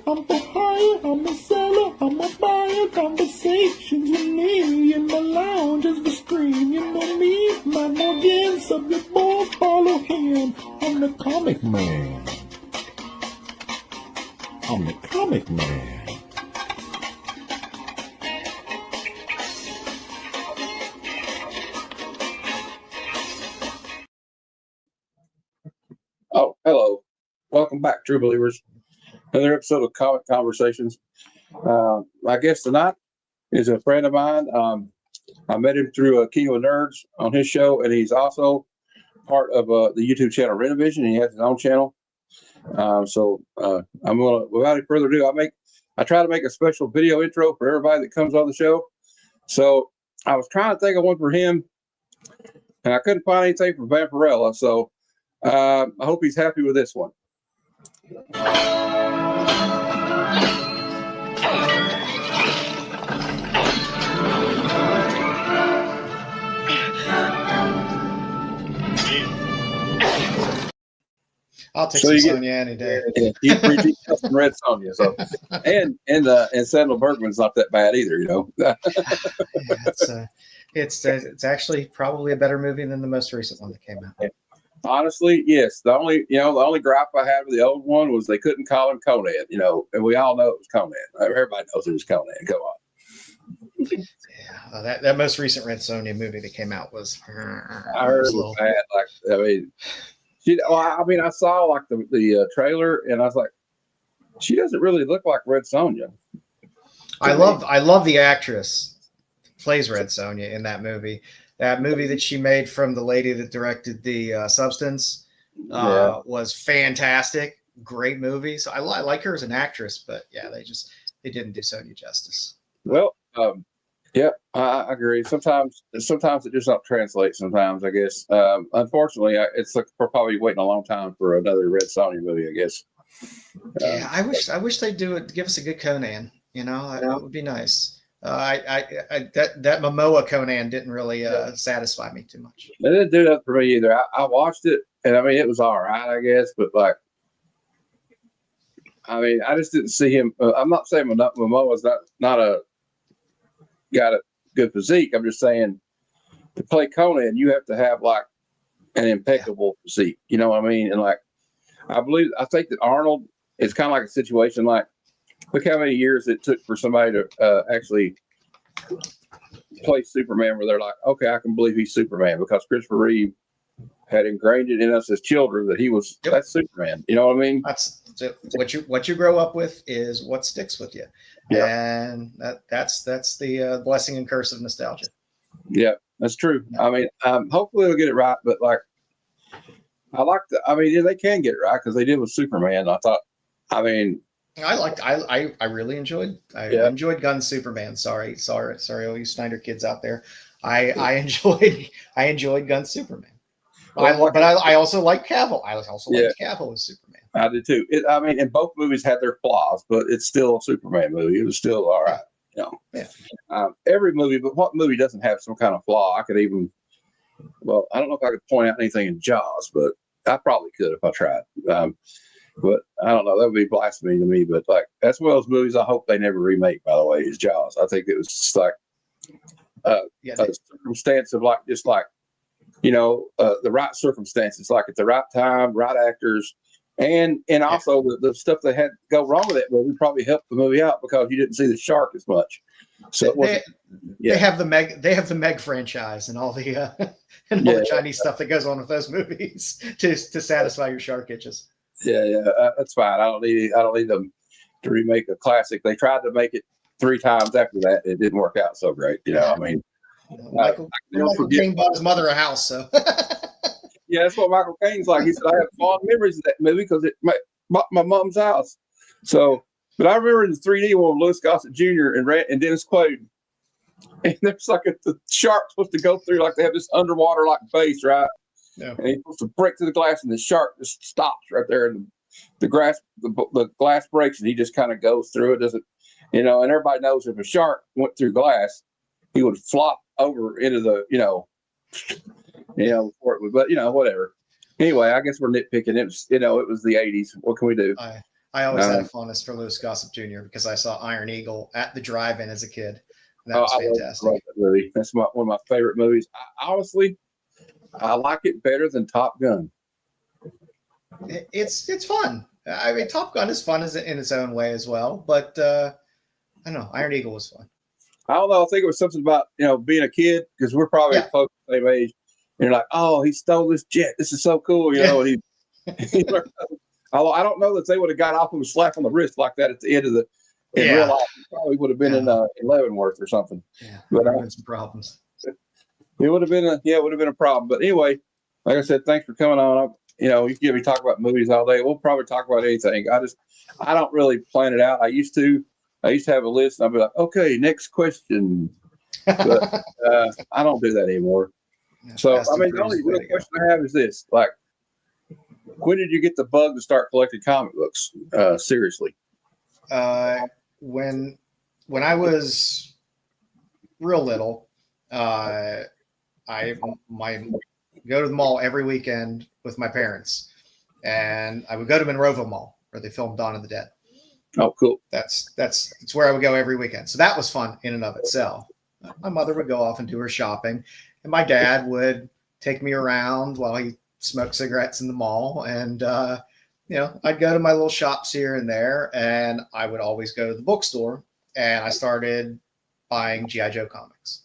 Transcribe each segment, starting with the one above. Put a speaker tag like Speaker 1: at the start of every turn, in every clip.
Speaker 1: I'm for hire, I'm a seller, I'm a buyer. Conversations with me in my lounge as we scream. You know me, Matt Morgan, subject board, follow him. I'm the comic man. I'm the comic man.
Speaker 2: Oh, hello. Welcome back, true believers. Another episode of Comic Conversations. My guest tonight is a friend of mine. I met him through King of the Nerds on his show, and he's also part of the YouTube channel Rennavision. He has his own channel. I'm gonna, without any further ado, I try to make a special video intro for everybody that comes on the show. So I was trying to think of one for him, and I couldn't find anything for Vampirella. So I hope he's happy with this one.
Speaker 3: I'll take some Sonya any day.
Speaker 2: You preach some Red Sonya, so and Sandal Bergman's not that bad either, you know.
Speaker 3: It's actually probably a better movie than the most recent one that came out.
Speaker 2: Honestly, yes. The only gripe I had with the old one was they couldn't call him Conan, you know, and we all know it was Conan. Everybody knows it was Conan. Go on.
Speaker 3: Yeah, that most recent Red Sonja movie that came out was.
Speaker 2: I heard it was bad. I saw like the trailer, and I was like, she doesn't really look like Red Sonja.
Speaker 3: I love the actress who plays Red Sonja in that movie. That movie that she made from the lady that directed the Substance was fantastic. Great movie. So I like her as an actress, but yeah, they didn't do Sonja justice.
Speaker 2: Well, yeah, I agree. Sometimes it just don't translate. Sometimes I guess. Unfortunately, it's like we're probably waiting a long time for another Red Sonja movie. I guess.
Speaker 3: Yeah, I wish they'd do it. Give us a good Conan. You know, that would be nice. That Momoa Conan didn't really satisfy me too much.
Speaker 2: It didn't do that for me either. I watched it, and I mean, it was all right, I guess, but like, I mean, I just didn't see him. I'm not saying Momoa's not got a good physique. I'm just saying to play Conan, you have to have like an impeccable physique. You know what I mean? And like, I think that Arnold is kind of like a situation like. Look how many years it took for somebody to actually play Superman where they're like, okay, I can believe he's Superman because Christopher Reeve had ingrained it in us as children that he was that's Superman. You know what I mean?
Speaker 3: That's what you grow up with is what sticks with you. Yep. And that's the blessing and curse of nostalgia.
Speaker 2: Yeah, that's true. I mean, hopefully they'll get it right, but like they can get it right because they did with Superman. I
Speaker 3: really enjoyed. I enjoyed Gunn Superman. Sorry, all you Snyder kids out there. I enjoyed Gunn Superman. I also like Cavill. I also liked Cavill as Superman.
Speaker 2: I did too. And both movies had their flaws, but it's still a Superman movie. It was still all right. You know. Yeah. Every movie, but what movie doesn't have some kind of flaw? I don't know if I could point out anything in Jaws, but I probably could if I tried. But I don't know. That would be blasphemy to me. But like that's one of those movies I hope they never remake. By the way, is Jaws. I think it was just like a circumstance of the right circumstances, like at the right time, right actors, and also the stuff that had go wrong with that movie probably helped the movie out because you didn't see the shark as much. So
Speaker 3: they have the Meg franchise and all the the Chinese stuff that goes on with those movies to satisfy your shark itches.
Speaker 2: Yeah, that's fine. I don't need them to remake a classic. They tried to make it 3 times after that. It didn't work out so great. You know, I mean,
Speaker 3: Michael Caine bought his mother a house. So
Speaker 2: yeah, that's what Michael Caine's like. He said, I have fond memories of that movie because it bought my mom's house. So, but I remember in the 3D one with Louis Gossett Jr. and Dennis Quaid, and there's like the shark's supposed to go through like they have this underwater like base, right? Yeah. And he's supposed to break through the glass, and the shark just stops right there, and the glass breaks, and he just kind of goes through it. Doesn't, and everybody knows if a shark went through glass, he would flop over into the, before it would, but whatever. Anyway, I guess we're nitpicking. It was, it was the 80s. What can we do?
Speaker 3: I always had a fondness for Louis Gossett Jr. because I saw Iron Eagle at the drive-in as a kid. And that was fantastic.
Speaker 2: I love that movie. That's one of my favorite movies. Honestly, I like it better than Top Gun.
Speaker 3: It's fun. I mean, Top Gun is fun in its own way as well. But I don't know. Iron Eagle was fun.
Speaker 2: I don't know. I think it was something about, being a kid, because we're probably close to the same age. And you're like, oh, he stole this jet. This is so cool. And I don't know that they would have got off with a slap on the wrist like that at the end of the in real life. It probably would have been in Leavenworth or something.
Speaker 3: Yeah,
Speaker 2: but
Speaker 3: some problems.
Speaker 2: It would have been a problem. But anyway, like I said, thanks for coming on. You can get me talk about movies all day. We'll probably talk about anything. I don't really plan it out. I used to have a list, and I'd be like, okay, next question. But I don't do that anymore. So I mean, the only real question I have is this: like, when did you get the bug to start collecting comic books? Seriously.
Speaker 3: When I was real little, I go to the mall every weekend with my parents, and I would go to Monroeville Mall where they filmed Dawn of the Dead.
Speaker 2: Oh, cool.
Speaker 3: That's where I would go every weekend. So that was fun in and of itself. My mother would go off and do her shopping, and my dad would take me around while he smoked cigarettes in the mall. And, I'd go to my little shops here and there, and I would always go to the bookstore, and I started buying G.I. Joe comics.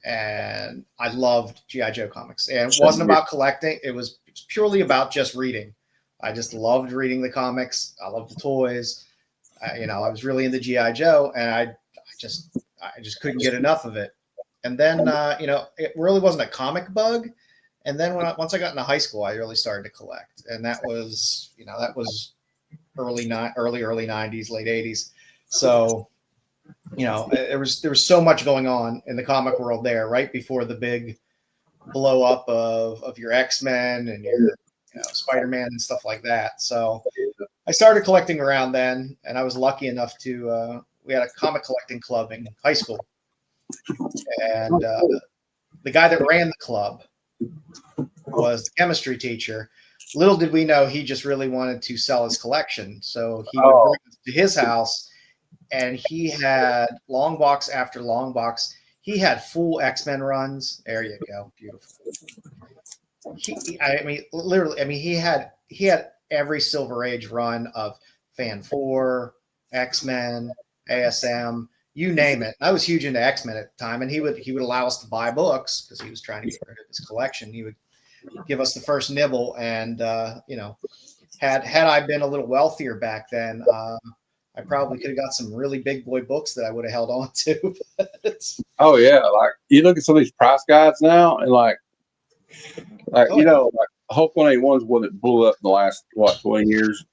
Speaker 3: And I loved G.I. Joe comics. And it wasn't about collecting. It was purely about just reading. I just loved reading the comics. I loved the toys. I was really into G.I. Joe, and I just couldn't get enough of it. And then, it really wasn't a comic bug. And then once I got into high school, I really started to collect. And that was early 90s, late 80s. So, there was so much going on in the comic world there right before the big blow up of your X-Men and your Spider-Man and stuff like that. So I started collecting around then, and I was lucky enough to we had a comic collecting club in high school, and the guy that ran the club was the chemistry teacher. Little did we know he just really wanted to sell his collection, so he would bring us to his house, and he had long box after long box. He had full X-Men runs. There you go, beautiful. He had every Silver Age run of Fan 4, X-Men, ASM, you name it. I was huge into X-Men at the time, and he would allow us to buy books because he was trying to get rid of his collection. He would give us the first nibble, and had I been a little wealthier back then, I probably could have got some really big boy books that I would have held on to.
Speaker 2: Oh yeah, like you look at some of these price guides now, and like Hope 181 is one that blew up in the last 20 years.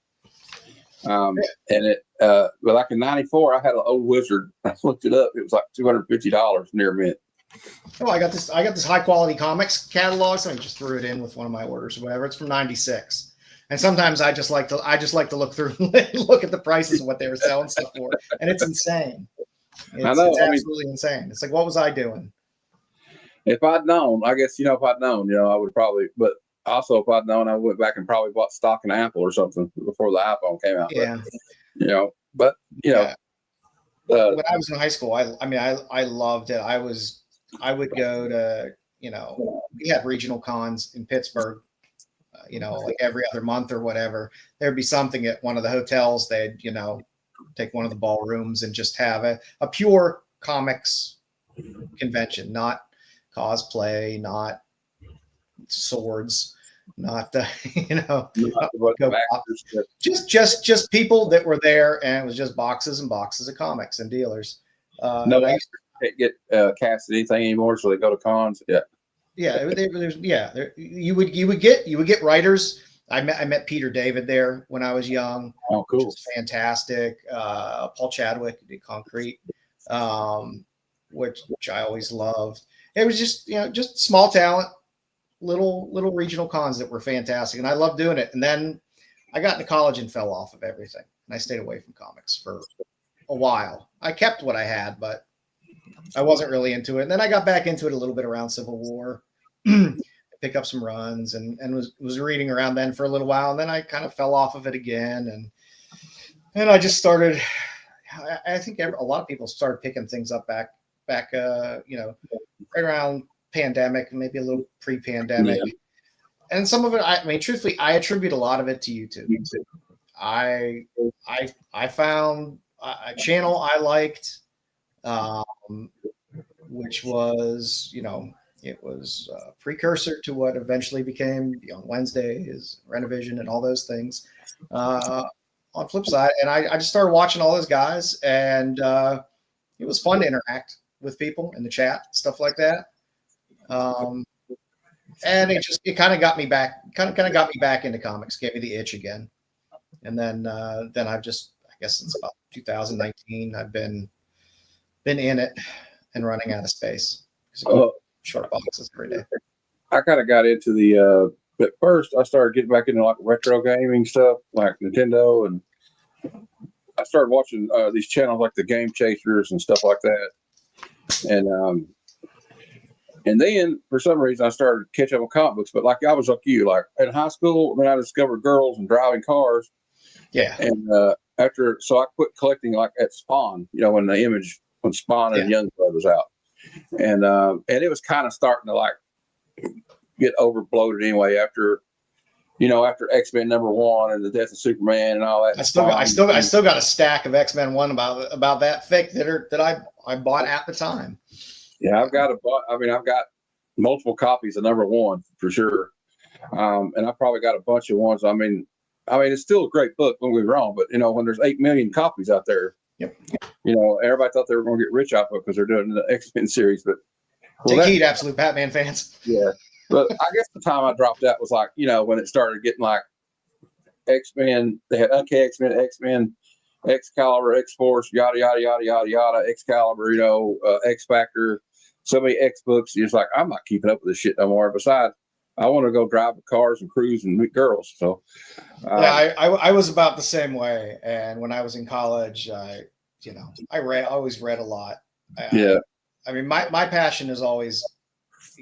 Speaker 2: And it but like in '94, I had an old Wizard. I looked it up. It was like $250 near mint.
Speaker 3: Oh, I got this high quality comics catalog. So I just threw it in with one of my orders or whatever. It's from '96. And sometimes I just like to look through and look at the prices of what they were selling stuff for. And it's insane. It's absolutely insane. It's like, what was I doing?
Speaker 2: If I'd known, I guess, I would probably, but also if I'd known, I went back and probably bought stock in Apple or something before the iPhone came out.
Speaker 3: Yeah.
Speaker 2: But,
Speaker 3: when I was in high school, I loved it. I would go to, we had regional cons in Pittsburgh, like every other month or whatever. There'd be something at one of the hotels. They'd, take one of the ballrooms and just have a pure comics convention, not cosplay, not swords, not just people that were there, and it was just boxes and boxes of comics and dealers.
Speaker 2: No, I can't get cast at anything anymore, so they go to cons. You would get writers. I met Peter David there when I was young. Oh, cool!
Speaker 3: Which was fantastic. Paul Chadwick did Concrete, which I always loved. It was just small talent, little regional cons that were fantastic, and I loved doing it. And then I got into college and fell off of everything, and I stayed away from comics for a while. I kept what I had, but I wasn't really into it. And then I got back into it a little bit around Civil War. Pick up some runs and was reading around then for a little while, and then I kind of fell off of it again. And And I just started. I think a lot of people started picking things up back, right around pandemic, maybe a little pre-pandemic.
Speaker 2: Yeah.
Speaker 3: And some of it, I mean, truthfully, I attribute a lot of it to YouTube. I found a channel I liked, which was, it was a precursor to what eventually became Young Wednesdays, Rennavision, and all those things. On flip side, and I just started watching all those guys, and it was fun to interact with people in the chat, stuff like that. And it kind of got me back, into comics, gave me the itch again. And then I guess since about 2019, I've been in it and running out of space. Short boxes every day.
Speaker 2: I kind of got into the at first I started getting back into like retro gaming stuff, like Nintendo, and I started watching these channels like the Game Chasers and stuff like that. And then for some reason I started catching up with comic books. But like I was like you, like in high school when I discovered girls and driving cars.
Speaker 3: Yeah.
Speaker 2: And so I quit collecting like at Spawn, when Spawn and Youngblood was out. And it was kind of starting to like get overbloated anyway after X-Men #1 and the death of Superman and all that.
Speaker 3: I still got a stack of X-Men 1 about that thick that I bought at the time.
Speaker 2: Yeah, I've got multiple copies of #1 for sure. And I probably got a bunch of ones. I mean, it's still a great book, don't get me wrong, but when there's 8 million copies out there,
Speaker 3: yep.
Speaker 2: Everybody thought they were going to get rich off of it because they're doing the X-Men series. But
Speaker 3: take heed, absolute Batman fans.
Speaker 2: Yeah. But I guess the time I dropped out was like, when it started getting like X-Men, they had Uncanny X-Men, Excalibur, X-Force, yada, yada, yada, yada, yada, Excalibur, X-Factor, so many X books. You're just like, I'm not keeping up with this shit no more. Besides, I want to go drive the cars and cruise and meet girls. So,
Speaker 3: I was about the same way. And when I was in college, I always read a lot. I mean, my passion is always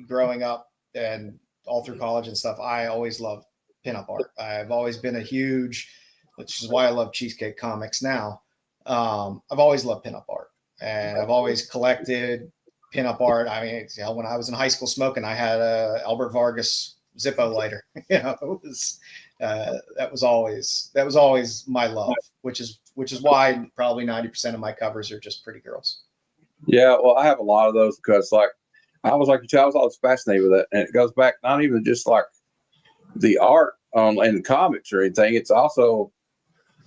Speaker 3: growing up and all through college and stuff. I always loved pinup art. I've always been which is why I love Cheesecake Comics now. I've always loved pinup art, and I've always collected pinup art. I mean, when I was in high school smoking, I had a Albert Vargas Zippo lighter. It was that was always my love, which is why probably 90% of my covers are just pretty girls.
Speaker 2: Yeah, well, I have a lot of those because I was always fascinated with it, and it goes back not even just like the art in the comics or anything. It's also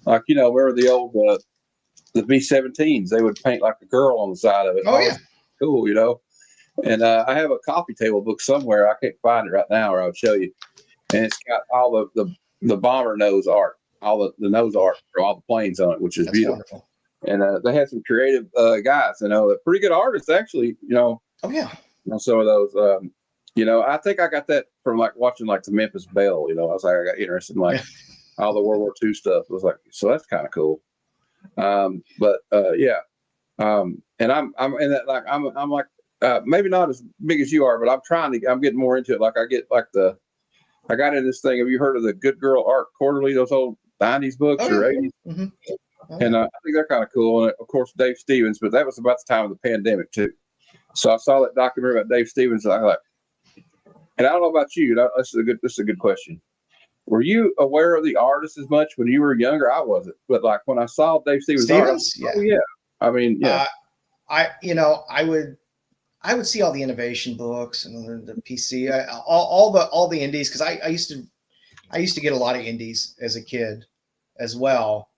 Speaker 2: like remember the old the B-17s? They would paint like a girl on the side of it.
Speaker 3: Oh yeah,
Speaker 2: cool, And I have a coffee table book somewhere. I can't find it right now, or I'll show you. And it's got all the bomber nose art, all the nose art for all the planes on it, which is beautiful. Wonderful. And they had some creative guys, pretty good artists actually.
Speaker 3: Oh yeah.
Speaker 2: Some of those, I think I got that from like watching like the Memphis Belle. I was like, I got interested in like all the World War II stuff. It was like, so that's kind of cool. And I'm in that, like, I'm like, maybe not as big as you are, but I'm getting more into it. Like I got in this thing. Have you heard of the Good Girl Art Quarterly? Those old 90s books or 80s? Mm-hmm. And I think they're kind of cool. And of course, Dave Stevens, but that was about the time of the pandemic too. So I saw that documentary about Dave Stevens, and I like, and I don't know about you. This is a good question. Were you aware of the artist as much when you were younger? I wasn't, but like when I saw Dave Stevens,
Speaker 3: yeah.
Speaker 2: I mean, yeah.
Speaker 3: I would see all the innovation books and the PC, all the indies, because I used to get a lot of indies as a kid as well,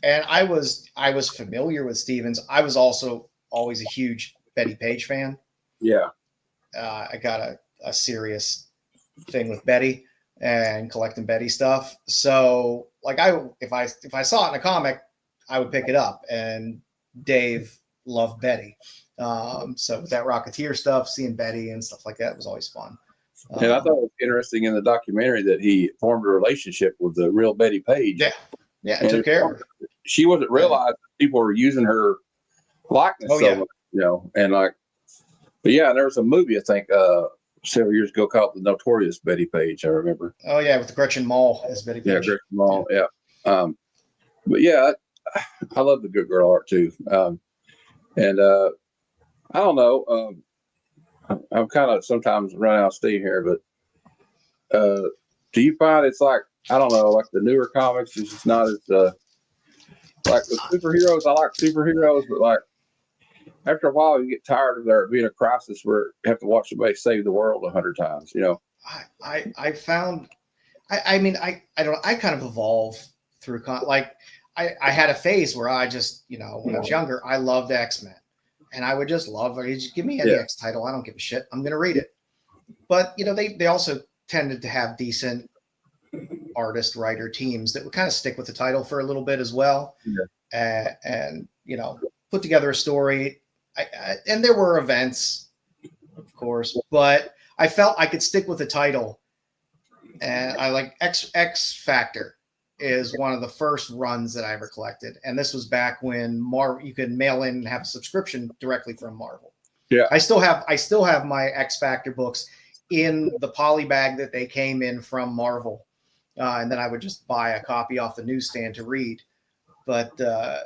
Speaker 3: and I was familiar with Stevens. I was also always a huge Betty Page fan.
Speaker 2: Yeah.
Speaker 3: I got a serious thing with Betty and collecting Betty stuff. So like if I saw it in a comic, I would pick it up, and Dave loved Betty. So with that Rocketeer stuff, seeing Betty and stuff like that was always fun.
Speaker 2: And I thought it was interesting in the documentary that he formed a relationship with the real Betty Page.
Speaker 3: Yeah, and took care of her.
Speaker 2: She wasn't realized that people were using her likeness so much. And like, but yeah, there was a movie I think several years ago called The Notorious Betty Page. I remember.
Speaker 3: Oh yeah, with Gretchen Mol as Betty Page.
Speaker 2: Yeah, Gretchen Mol. Yeah. But yeah, I love the good girl art too. And I don't know. I'm kind of sometimes running out of steam here, but do you find it's like, I don't know, like the newer comics is just not as like the superheroes? I like superheroes, but like after a while you get tired of there being a crisis where you have to watch somebody save the world 100 times.
Speaker 3: I found, I mean, I don't, I kind of evolve through like I had a phase where I just, when I was younger, I loved X-Men, and I would just love it. Just give me any X title, I don't give a shit, I'm gonna read it. But they also tended to have decent artist writer teams that would kind of stick with the title for a little bit as well, and put together a story. And there were events, of course, but I felt I could stick with the title. And I like X Factor is one of the first runs that I ever collected, and this was back when you could mail in and have a subscription directly from Marvel.
Speaker 2: Yeah,
Speaker 3: I still have my X Factor books in the poly bag that they came in from Marvel, and then I would just buy a copy off the newsstand to read. But I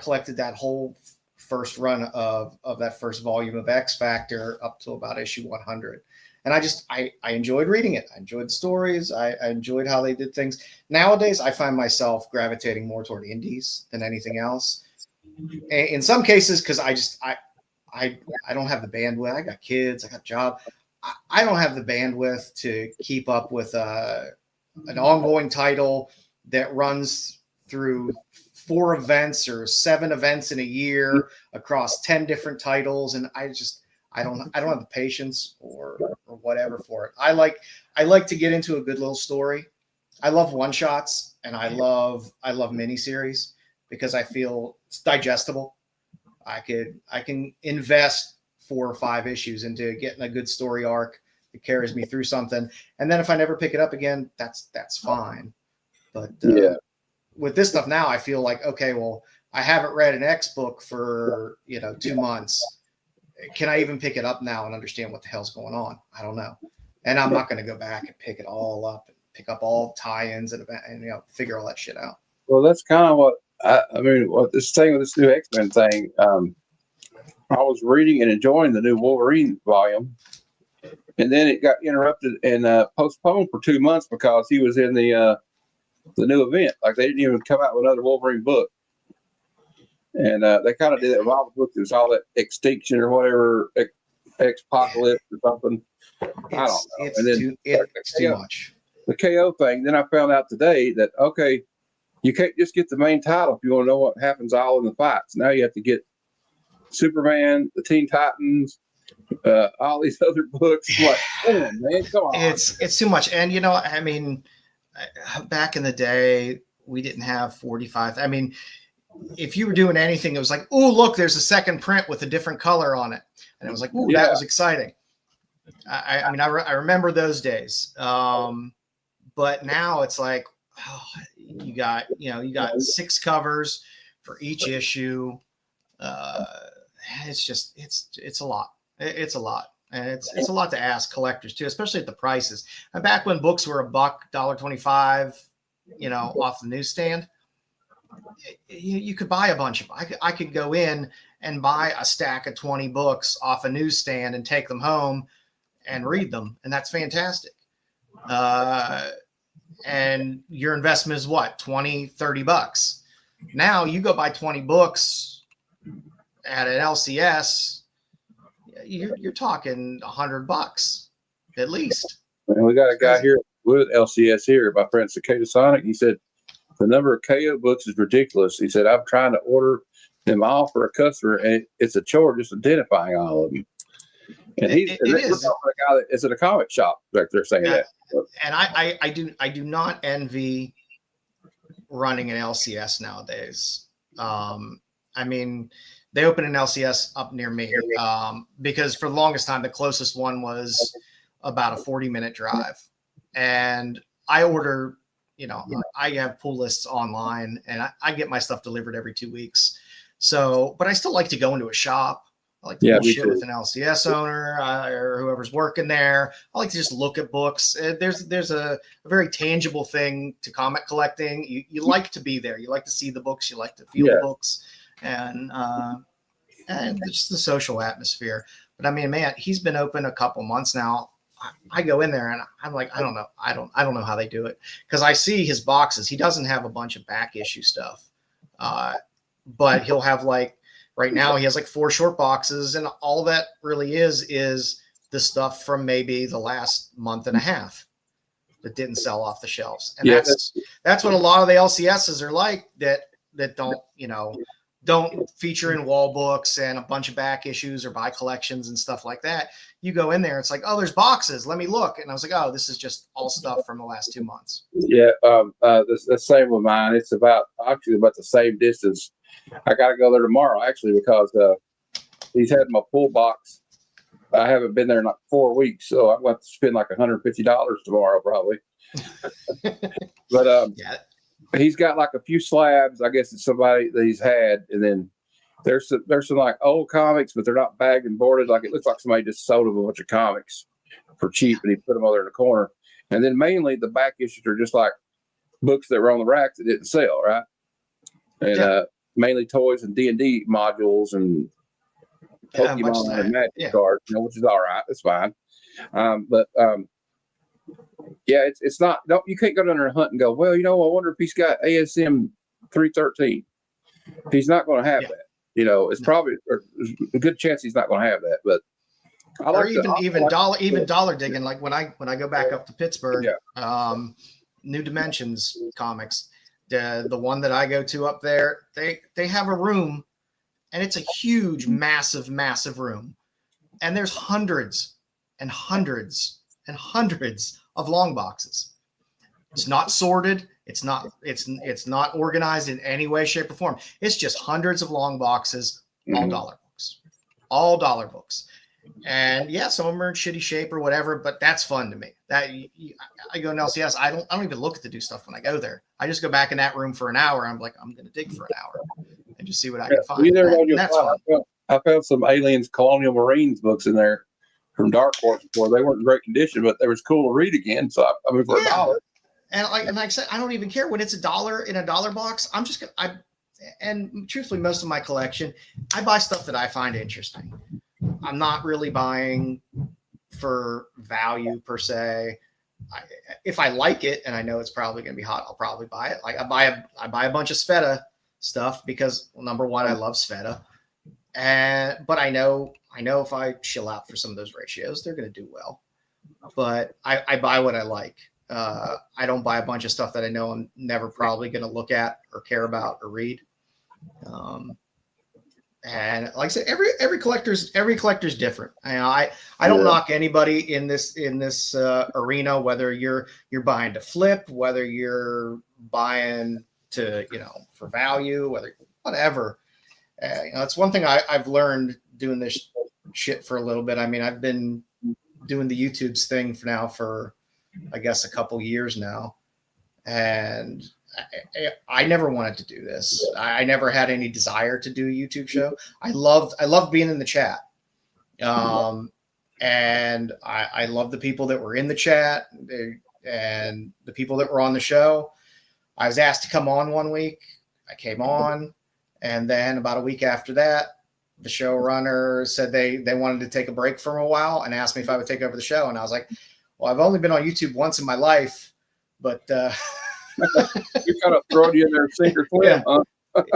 Speaker 3: collected that whole first run of that first volume of X Factor up to about issue 100. And I enjoyed reading it. I enjoyed the stories. I enjoyed how they did things. Nowadays, I find myself gravitating more toward indies than anything else. In some cases, because I don't have the bandwidth. I got kids. I got a job. I don't have the bandwidth to keep up with an ongoing title that runs through 4 events or 7 events in a year across 10 different titles, and I don't have the patience or whatever for it. I like to get into a good little story. I love one shots, and I love miniseries because I feel it's digestible. I can invest 4 or 5 issues into getting a good story arc that carries me through something, and then if I never pick it up again, that's fine. But with this stuff now, I feel like, okay, well, I haven't read an X book for 2 months. Can I even pick it up now and understand what the hell's going on? I don't know. And I'm not going to go back and pick it all up and pick up all tie-ins and figure all that shit out.
Speaker 2: Well, that's kind of what what this thing with this new X-Men thing. I was reading and enjoying the new Wolverine volume, and then it got interrupted and postponed for 2 months because he was in the new event. Like, they didn't even come out with another Wolverine book. And they kind of did it. Wild book. It was all that Extinction or whatever, X-Apocalypse or something. I don't know.
Speaker 3: It's too much.
Speaker 2: The KO thing. Then I found out today that, okay, you can't just get the main title if you want to know what happens all in the fights. Now you have to get Superman, the Teen Titans, all these other books. Like, man, come on.
Speaker 3: It's too much. And back in the day, we didn't have 45. I mean, if you were doing anything, it was like, oh, look, there's a second print with a different color on it. And it was like, oh, that was exciting. I remember those days. But now it's like, you got 6 covers for each issue. It's a lot. It's a lot. And it's a lot to ask collectors too, especially at the prices. And back when books were $1.25, off the newsstand, you could buy a bunch of them. I could go in and buy a stack of 20 books off a newsstand and take them home and read them. And that's fantastic. And your investment is what, $20-$30. Now you go buy 20 books at an LCS, you're talking $100 at least.
Speaker 2: And we got a guy here with LCS here, my friend Cicada Sonic. He said the number of KO books is ridiculous. He said, I'm trying to order them all for a customer, and it's a chore just identifying all of them. And we're talking about a guy that is at a comic shop back there saying that.
Speaker 3: And I do not envy running an LCS nowadays. They opened an LCS up near me because for the longest time, the closest one was about a 40-minute drive. And I order, I have pull lists online, and I get my stuff delivered every 2 weeks. So, but I still like to go into a shop I like to
Speaker 2: Yeah, me
Speaker 3: bullshit
Speaker 2: too.
Speaker 3: with an LCS owner or whoever's working there. I like to just look at books. There's a very tangible thing to comic collecting. You like to be there. You like to see the books. You like to feel the books, and just the social atmosphere. But I mean, man, he's been open a couple months now. I go in there and I'm like, I don't know. I don't know how they do it, because I see his boxes. He doesn't have a bunch of back issue stuff, but he'll have like, right now he has like 4 short boxes, and all that really is the stuff from maybe the last month and a half that didn't sell off the shelves. And that's what a lot of the LCSs are like, that don't feature in wall books and a bunch of back issues or buy collections and stuff like that. You go in there, it's like, oh, there's boxes. Let me look. And I was like, oh, this is just all stuff from the last 2 months.
Speaker 2: Yeah, the same with mine. It's actually about the same distance. I got to go there tomorrow, actually, because he's had my full box. I haven't been there in like 4 weeks, so I'm going to spend like $150 tomorrow, probably. But he's got like a few slabs. I guess it's somebody that he's had, and then there's some like old comics, but they're not bagged and boarded. Like, it looks like somebody just sold him a bunch of comics for cheap, and he put them all there in the corner. And then mainly the back issues are just like books that were on the racks that didn't sell, right? And mainly toys and D&D modules and Pokemon and Magic cards, which is all right. It's fine. It's not. You can't go down there and hunt and go, well, I wonder if he's got ASM 313. He's not going to have that. It's probably a good chance he's not going to have that. But I like
Speaker 3: even dollar digging. Like when I go back up to Pittsburgh, New Dimensions Comics, the one that I go to up there, they have a room, and it's a huge, massive room, and there's hundreds and hundreds and hundreds of long boxes. It's not sorted. It's not organized in any way, shape, or form. It's just hundreds of long boxes, all dollar books. And some of them are in shitty shape or whatever, but that's fun to me. That I go to LCS, I don't even look at the do stuff when I go there. I just go back in that room for an hour. I'm like, I'm going to dig for an hour and just see what I can find. That's fun.
Speaker 2: I found some Aliens Colonial Marines books in there from Dark Horse before. They weren't in great condition, but they was cool to read again. So I mean, for $1.
Speaker 3: And like I said, I don't even care when it's $1 in a dollar box. I'm just and truthfully, most of my collection, I buy stuff that I find interesting. I'm not really buying for value per se. If I like it and I know it's probably going to be hot, I'll probably buy it. Like I buy a bunch of Sveta stuff because, well, number one, I love Sveta, but I know if I chill out for some of those ratios, they're going to do well. But I buy what I like. I don't buy a bunch of stuff that I know I'm never probably going to look at or care about or read. And like I said, every collector's different. I don't knock anybody in this arena, whether you're buying to flip, whether you're buying to, for value, whatever. It's one thing I've learned doing this shit for a little bit. I mean, I've been doing the YouTube's thing for I guess a couple years now, and I never wanted to do this. I never had any desire to do a YouTube show. I loved being in the chat. And I love the people that were in the chat and the people that were on the show. I was asked to come on one week. I came on, and then about a week after that, the showrunner said they wanted to take a break for a while and asked me if I would take over the show. And I was like, well, I've only been on YouTube once in my life, but
Speaker 2: you kind of thrown you in there, sink or swim.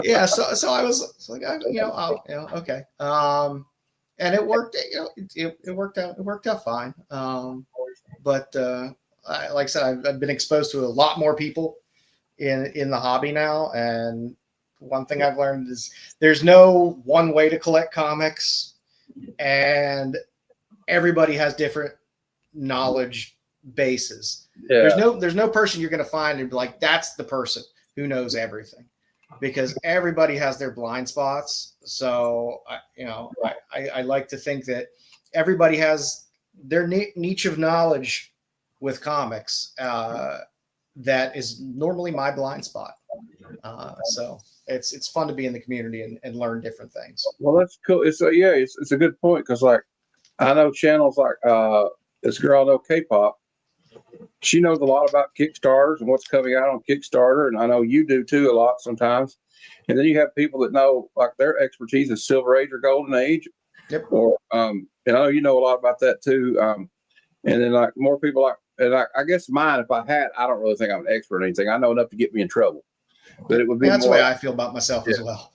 Speaker 3: Yeah. So I was like, okay. And it worked. It worked out. It worked out fine. But like I said, I've been exposed to a lot more people in the hobby now, and one thing I've learned is there's no one way to collect comics, and everybody has different knowledge bases. Yeah. There's no person you're going to find and be like, that's the person who knows everything, because everybody has their blind spots. So I like to think that everybody has their niche of knowledge with comics, that is normally my blind spot. So it's fun to be in the community and learn different things.
Speaker 2: Well, that's cool. It's a good point because like I know channels like this girl I know K-pop. She knows a lot about Kickstarters and what's coming out on Kickstarter, and I know you do too a lot sometimes. And then you have people that know like their expertise is Silver Age or Golden Age.
Speaker 3: Yep.
Speaker 2: Or and I know you know a lot about that too. And then like more people like, and I guess mine, if I had, I don't really think I'm an expert in anything. I know enough to get me in trouble, but it would be
Speaker 3: That's
Speaker 2: more,
Speaker 3: the way I feel about myself as well.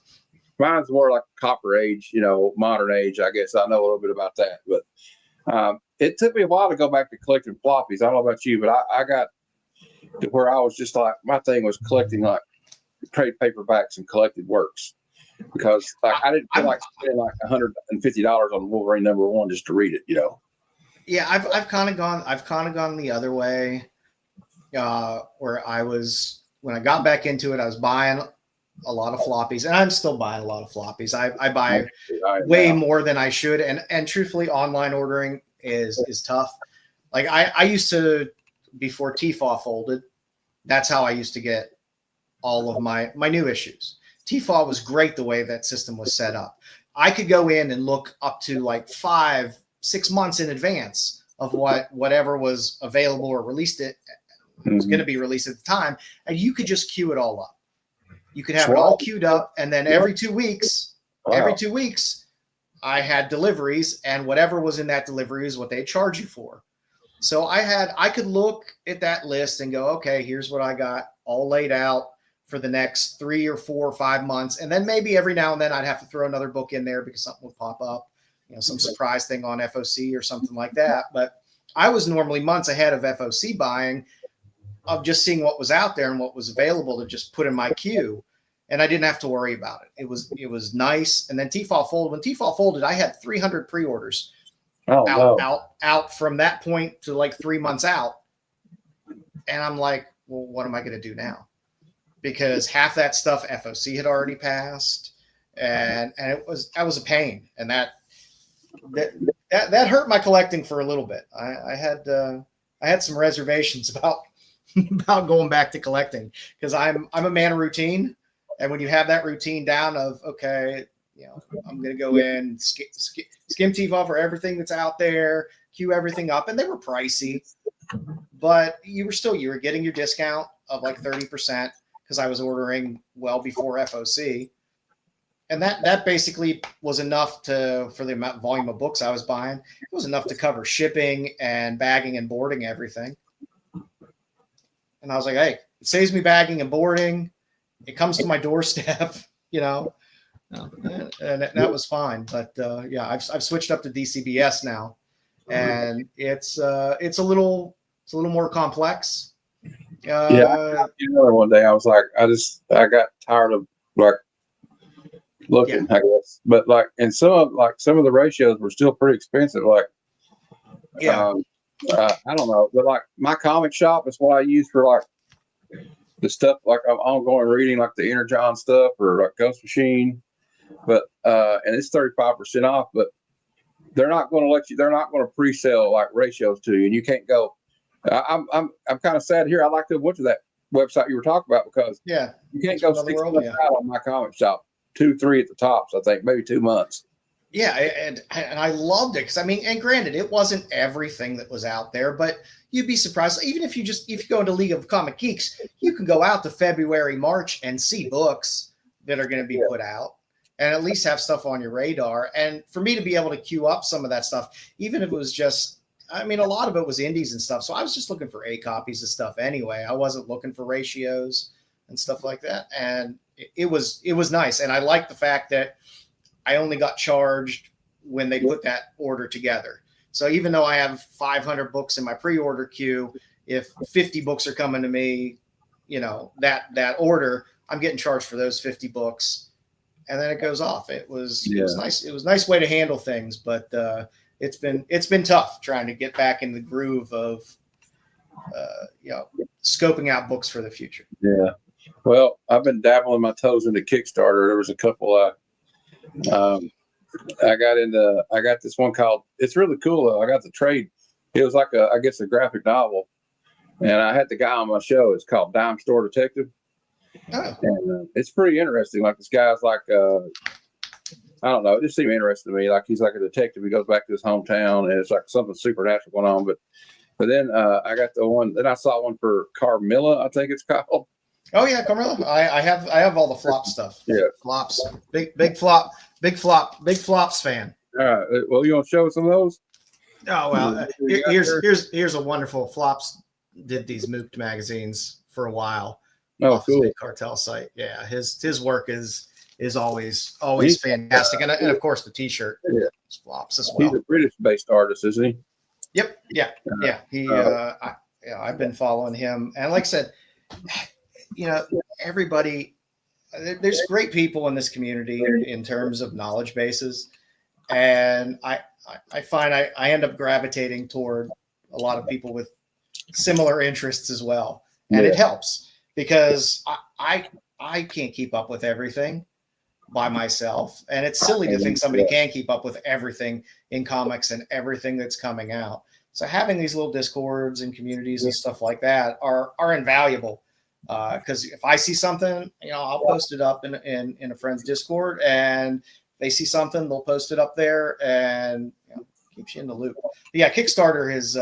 Speaker 2: Mine's more like Copper Age, modern age. I guess I know a little bit about that, but it took me a while to go back to collecting floppies. I don't know about you, but I got to where I was just like, my thing was collecting like trade paperbacks and collected works because like I didn't feel like spending like $150 on Wolverine #1 just to read it,
Speaker 3: Yeah, I've kind of gone the other way, where I was when I got back into it, I was buying a lot of floppies, and I'm still buying a lot of floppies. I buy way more than I should, and truthfully, online ordering is tough. Like I used to, before TFAW folded, that's how I used to get all of my new issues. TFAW was great the way that system was set up. I could go in and look up to like 5-6 months in advance of whatever was available or released it was going to be released at the time, and you could just queue it all up. You could have it all queued up, and then every 2 weeks, I had deliveries, and whatever was in that delivery is what they charge you for. So I could look at that list and go, okay, here's what I got all laid out for the next 3 or 4 or 5 months. And then maybe every now and then I'd have to throw another book in there because something would pop up, some surprise thing on FOC or something like that. But I was normally months ahead of FOC buying, of just seeing what was out there and what was available to just put in my queue. And I didn't have to worry about it. It was nice. And then TFAW folded. When TFAW folded, I had 300 pre-orders out from that point to like 3 months out. And I'm like, well, what am I going to do now? Because half that stuff FOC had already passed, and that was a pain. And that hurt my collecting for a little bit. I had some reservations about going back to collecting because I'm a man of routine. And when you have that routine down of, okay, I'm going to go in, skim TFAW for everything that's out there, queue everything up. And they were pricey, but you were getting your discount of like 30% because I was ordering well before FOC. And that basically was enough for the amount volume of books I was buying. It was enough to cover shipping and bagging and boarding everything. And I was like, hey, it saves me bagging and boarding. It comes to my doorstep, and that was fine. But I've switched up to DCBS now, and it's a little more complex.
Speaker 2: Another one day I was like, I got tired of like looking, I guess. But like, and some of the ratios were still pretty expensive. Like, I don't know, but like my comic shop is what I use for like the stuff like I'm ongoing reading, like the Inner John stuff or like Ghost Machine. But and it's 35% off, but they're not going to pre-sell like ratios to you, and you can't go. I'm kind of sad here. I'd like to have went to that website you were talking about because you can't go 6 months out on my comic shop, 2-3 at the tops, I think, maybe 2 months.
Speaker 3: Yeah, and I loved it because and granted, it wasn't everything that was out there, but you'd be surprised. Even if you go into League of Comic Geeks, you can go out to February, March, and see books that are going to be put out, and at least have stuff on your radar. And for me to be able to queue up some of that stuff, even if it was just, a lot of it was indies and stuff. So I was just looking for A copies of stuff anyway. I wasn't looking for ratios and stuff like that. And it was nice. And I like the fact that I only got charged when they put that order together. So even though I have 500 books in my pre-order queue, if 50 books are coming to me, that order, I'm getting charged for those 50 books, and then it goes off. It was nice. It was a nice way to handle things, but it's been tough trying to get back in the groove of scoping out books for the future. Yeah.
Speaker 2: Well, I've been dabbling my toes into Kickstarter. There was a couple I got this one called, it's really cool though. I got the trade. It was like a graphic novel. And I had the guy on my show. It's called Dime Store Detective.
Speaker 3: Oh.
Speaker 2: And it's pretty interesting. Like this guy's like, I don't know. It just seemed interesting to me. Like he's like a detective. He goes back to his hometown, and it's like something supernatural going on. But then I got the one. Then I saw one for Carmilla, I think it's called.
Speaker 3: Oh yeah, Carmilla. I have all the flop stuff.
Speaker 2: Yeah,
Speaker 3: flops. Big flops fan.
Speaker 2: All right. Well, you want to show us some of those?
Speaker 3: Oh well. Here's a wonderful flops. Did these Mooked magazines for a while.
Speaker 2: Oh, cool.
Speaker 3: Big cartel site. Yeah, his work is always fantastic, and of course the T-shirt flops as well.
Speaker 2: He's a British-based artist, isn't he?
Speaker 3: Yep. Yeah. He. I've been following him, and like I said, everybody. There's great people in this community in terms of knowledge bases, and I find I end up gravitating toward a lot of people with similar interests as well, and it helps because I can't keep up with everything by myself, and it's silly to think somebody can keep up with everything in comics and everything that's coming out. So having these little discords and communities and stuff like that are invaluable. Because if I see something, I'll post it up in a friend's Discord, and they see something, they'll post it up there, and keeps you in the loop. But yeah, Kickstarter's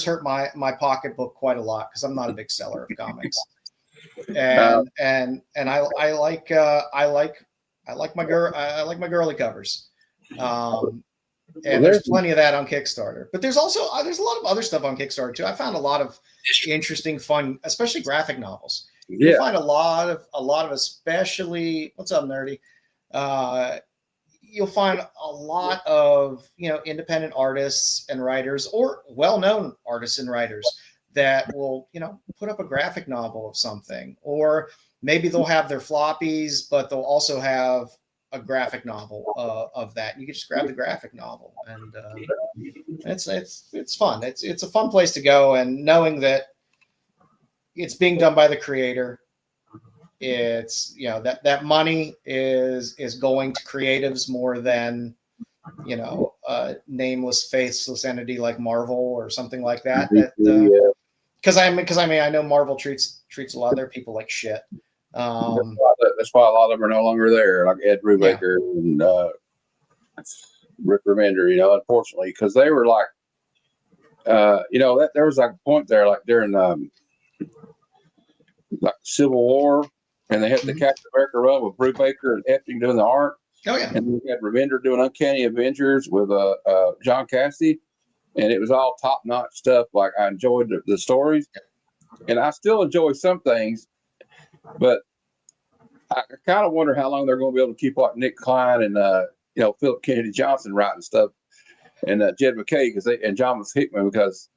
Speaker 3: hurt my pocketbook quite a lot because I'm not a big seller of comics, and I like my girly covers. And there's plenty of that on Kickstarter, but there's a lot of other stuff on Kickstarter too. I found a lot of interesting, fun, especially graphic novels.
Speaker 2: Yeah.
Speaker 3: You'll find a lot of especially, what's up, nerdy? You'll find a lot of independent artists and writers, or well-known artists and writers that will put up a graphic novel of something, or maybe they'll have their floppies, but they'll also have a graphic novel of that. You can just grab the graphic novel, and it's fun. It's a fun place to go, and knowing that it's being done by the creator, it's that money is going to creatives more than a nameless, faceless entity like Marvel or something like that. Because I know Marvel treats a lot of their people like shit.
Speaker 2: That's why a lot of them are no longer there, like Ed Brubaker and Rick Remender. Unfortunately, because they were like, that there was like a point there, like during like Civil War, and they had the Captain America run with Brubaker and Epting doing the art.
Speaker 3: Oh yeah,
Speaker 2: and we had Remender doing Uncanny Avengers with John Cassidy, and it was all top notch stuff. Like I enjoyed the stories, and I still enjoy some things. But I kind of wonder how long they're going to be able to keep like Nick Klein and Philip Kennedy Johnson writing stuff, and Jed McKay and John Hickman, because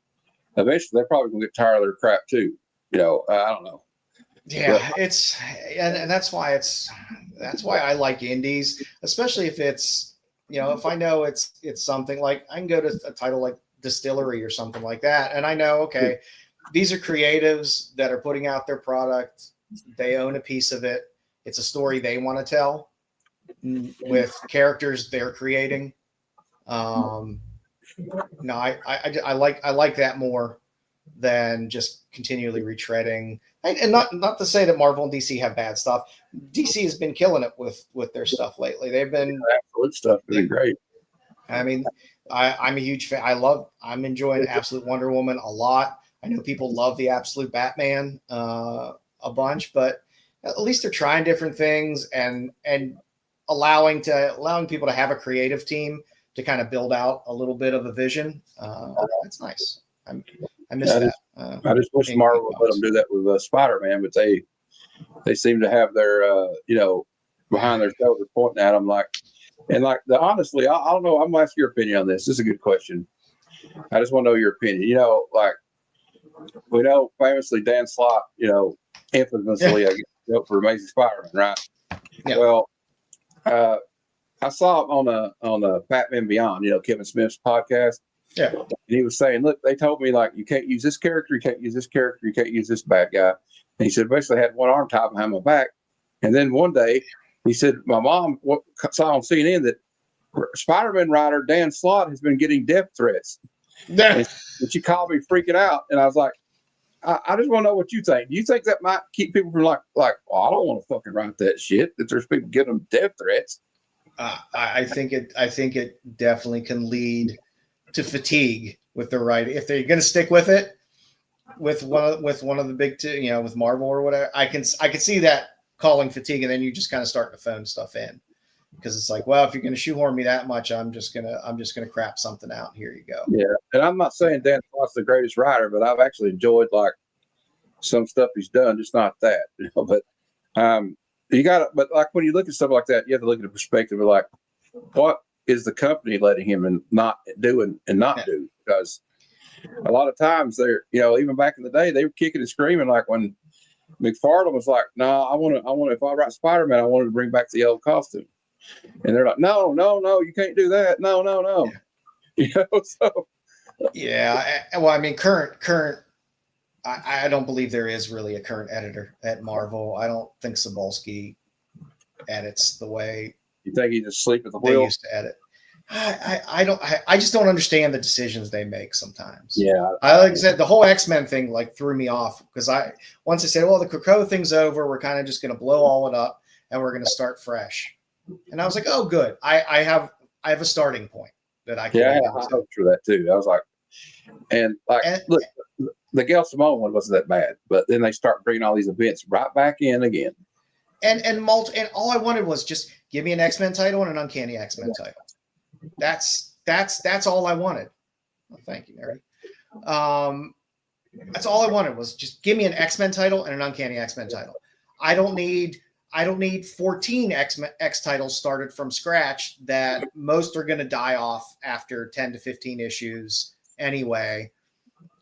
Speaker 2: eventually they're probably going to get tired of their crap too. I don't know.
Speaker 3: Yeah, and that's why I like indies, especially if it's if I know it's something like I can go to a title like Distillery or something like that, and I know these are creatives that are putting out their product. They own a piece of it. It's a story they want to tell with characters they're creating. I like that more than just continually retreading. And not to say that Marvel and DC have bad stuff. DC has been killing it with their stuff lately. They've been
Speaker 2: absolute stuff. Been great.
Speaker 3: I mean, I'm a huge fan. I'm enjoying Absolute Wonder Woman a lot. I know people love the Absolute Batman a bunch, but at least they're trying different things and allowing people to have a creative team to kind of build out a little bit of a vision. That's nice. I miss that.
Speaker 2: I just wish Marvel would let them do that with Spider-Man, but they seem to have their behind their shoulder pointing at them honestly, I don't know. I'm gonna ask your opinion on this. This is a good question. I just want to know your opinion. We know famously Dan Slott, infamously, I guess, for Amazing Spider-Man, right?
Speaker 3: Yeah.
Speaker 2: Well, I saw him on the Batman Beyond, Kevin Smith's podcast.
Speaker 3: Yeah.
Speaker 2: And he was saying, look, they told me you can't use this character, you can't use this character, you can't use this bad guy. And he said, basically I had one arm tied behind my back. And then one day he said, my mom saw on CNN that Spider-Man writer Dan Slott has been getting death threats.
Speaker 3: Yeah.
Speaker 2: And she called me freaking out. And I was like, I just want to know what you think. Do you think that might keep people from like, well, I don't want to fucking write that shit? That there's people getting them death threats.
Speaker 3: I think it definitely can lead to fatigue with the writing. If they're going to stick with it, with one of the big two, with Marvel or whatever, I can see that calling fatigue, and then you just kind of start to phone stuff in, because it's like, well, if you're going to shoehorn me that much, I'm just gonna crap something out. Here you go.
Speaker 2: Yeah, and I'm not saying Dan Slott's the greatest writer, but I've actually enjoyed like some stuff he's done, just not that. But you got to, but like when you look at stuff like that, you have to look at the perspective of like, what is the company letting him and not do and not do? Because a lot of times they're, even back in the day, they were kicking and screaming. Like when McFarlane was like, no, I want to, if I write Spider-Man, I wanted to bring back the old costume. And they're like, no, you can't do that. No. So.
Speaker 3: Yeah. Well, I mean, current, I don't believe there is really a current editor at Marvel. I don't think Cebulski edits the way
Speaker 2: you think he's asleep at the
Speaker 3: they
Speaker 2: wheel.
Speaker 3: used to edit. I just don't understand the decisions they make sometimes.
Speaker 2: Yeah.
Speaker 3: Like I said, the whole X-Men thing like threw me off, because once I said, well, the Krakoa thing's over, we're kind of just going to blow all it up and we're going to start fresh. And I was like, oh, good. I have a starting point that I can.
Speaker 2: Yeah, I hoped for that too. I was like, look, the Gail Simone one wasn't that bad, but then they start bringing all these events right back in again.
Speaker 3: And all I wanted was just give me an X-Men title and an Uncanny X-Men title. That's all I wanted. Well, thank you, Mary. That's all I wanted was just give me an X-Men title and an Uncanny X-Men title. I don't need 14 X titles started from scratch that most are going to die off after 10 to 15 issues anyway.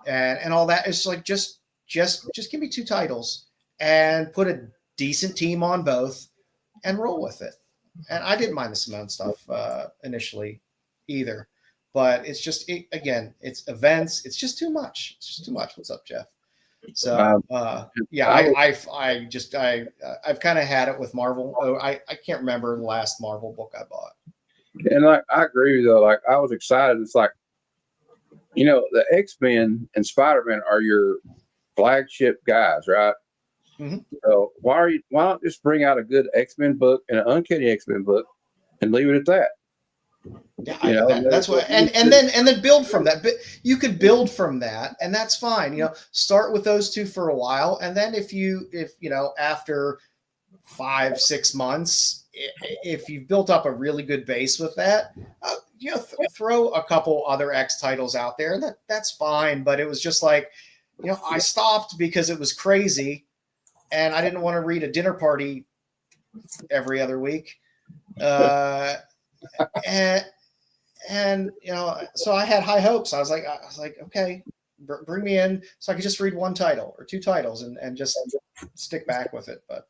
Speaker 3: And all that. It's like, just give me 2 titles and put a decent team on both and roll with it. And I didn't mind the Simone stuff initially either, but it's just, it's events. It's just too much. It's just too much. What's up, Jeff? So I've kind of had it with Marvel. I can't remember the last Marvel book I bought.
Speaker 2: And I agree though. Like I was excited. It's like, the X-Men and Spider-Man are your flagship guys, right?
Speaker 3: Mm-hmm.
Speaker 2: So why not just bring out a good X-Men book and an Uncanny X-Men book and leave it at that?
Speaker 3: Yeah, that's what, and then build from that. But you could build from that, and that's fine. Start with those 2 for a while, and then if after 5-6 months, if you've built up a really good base with that, throw a couple other X titles out there, and that's fine. But it was just like, I stopped because it was crazy, and I didn't want to read a dinner party every other week. And so I had high hopes. I was like, okay, bring me in so I could just read 1 title or 2 titles and just stick back with it. But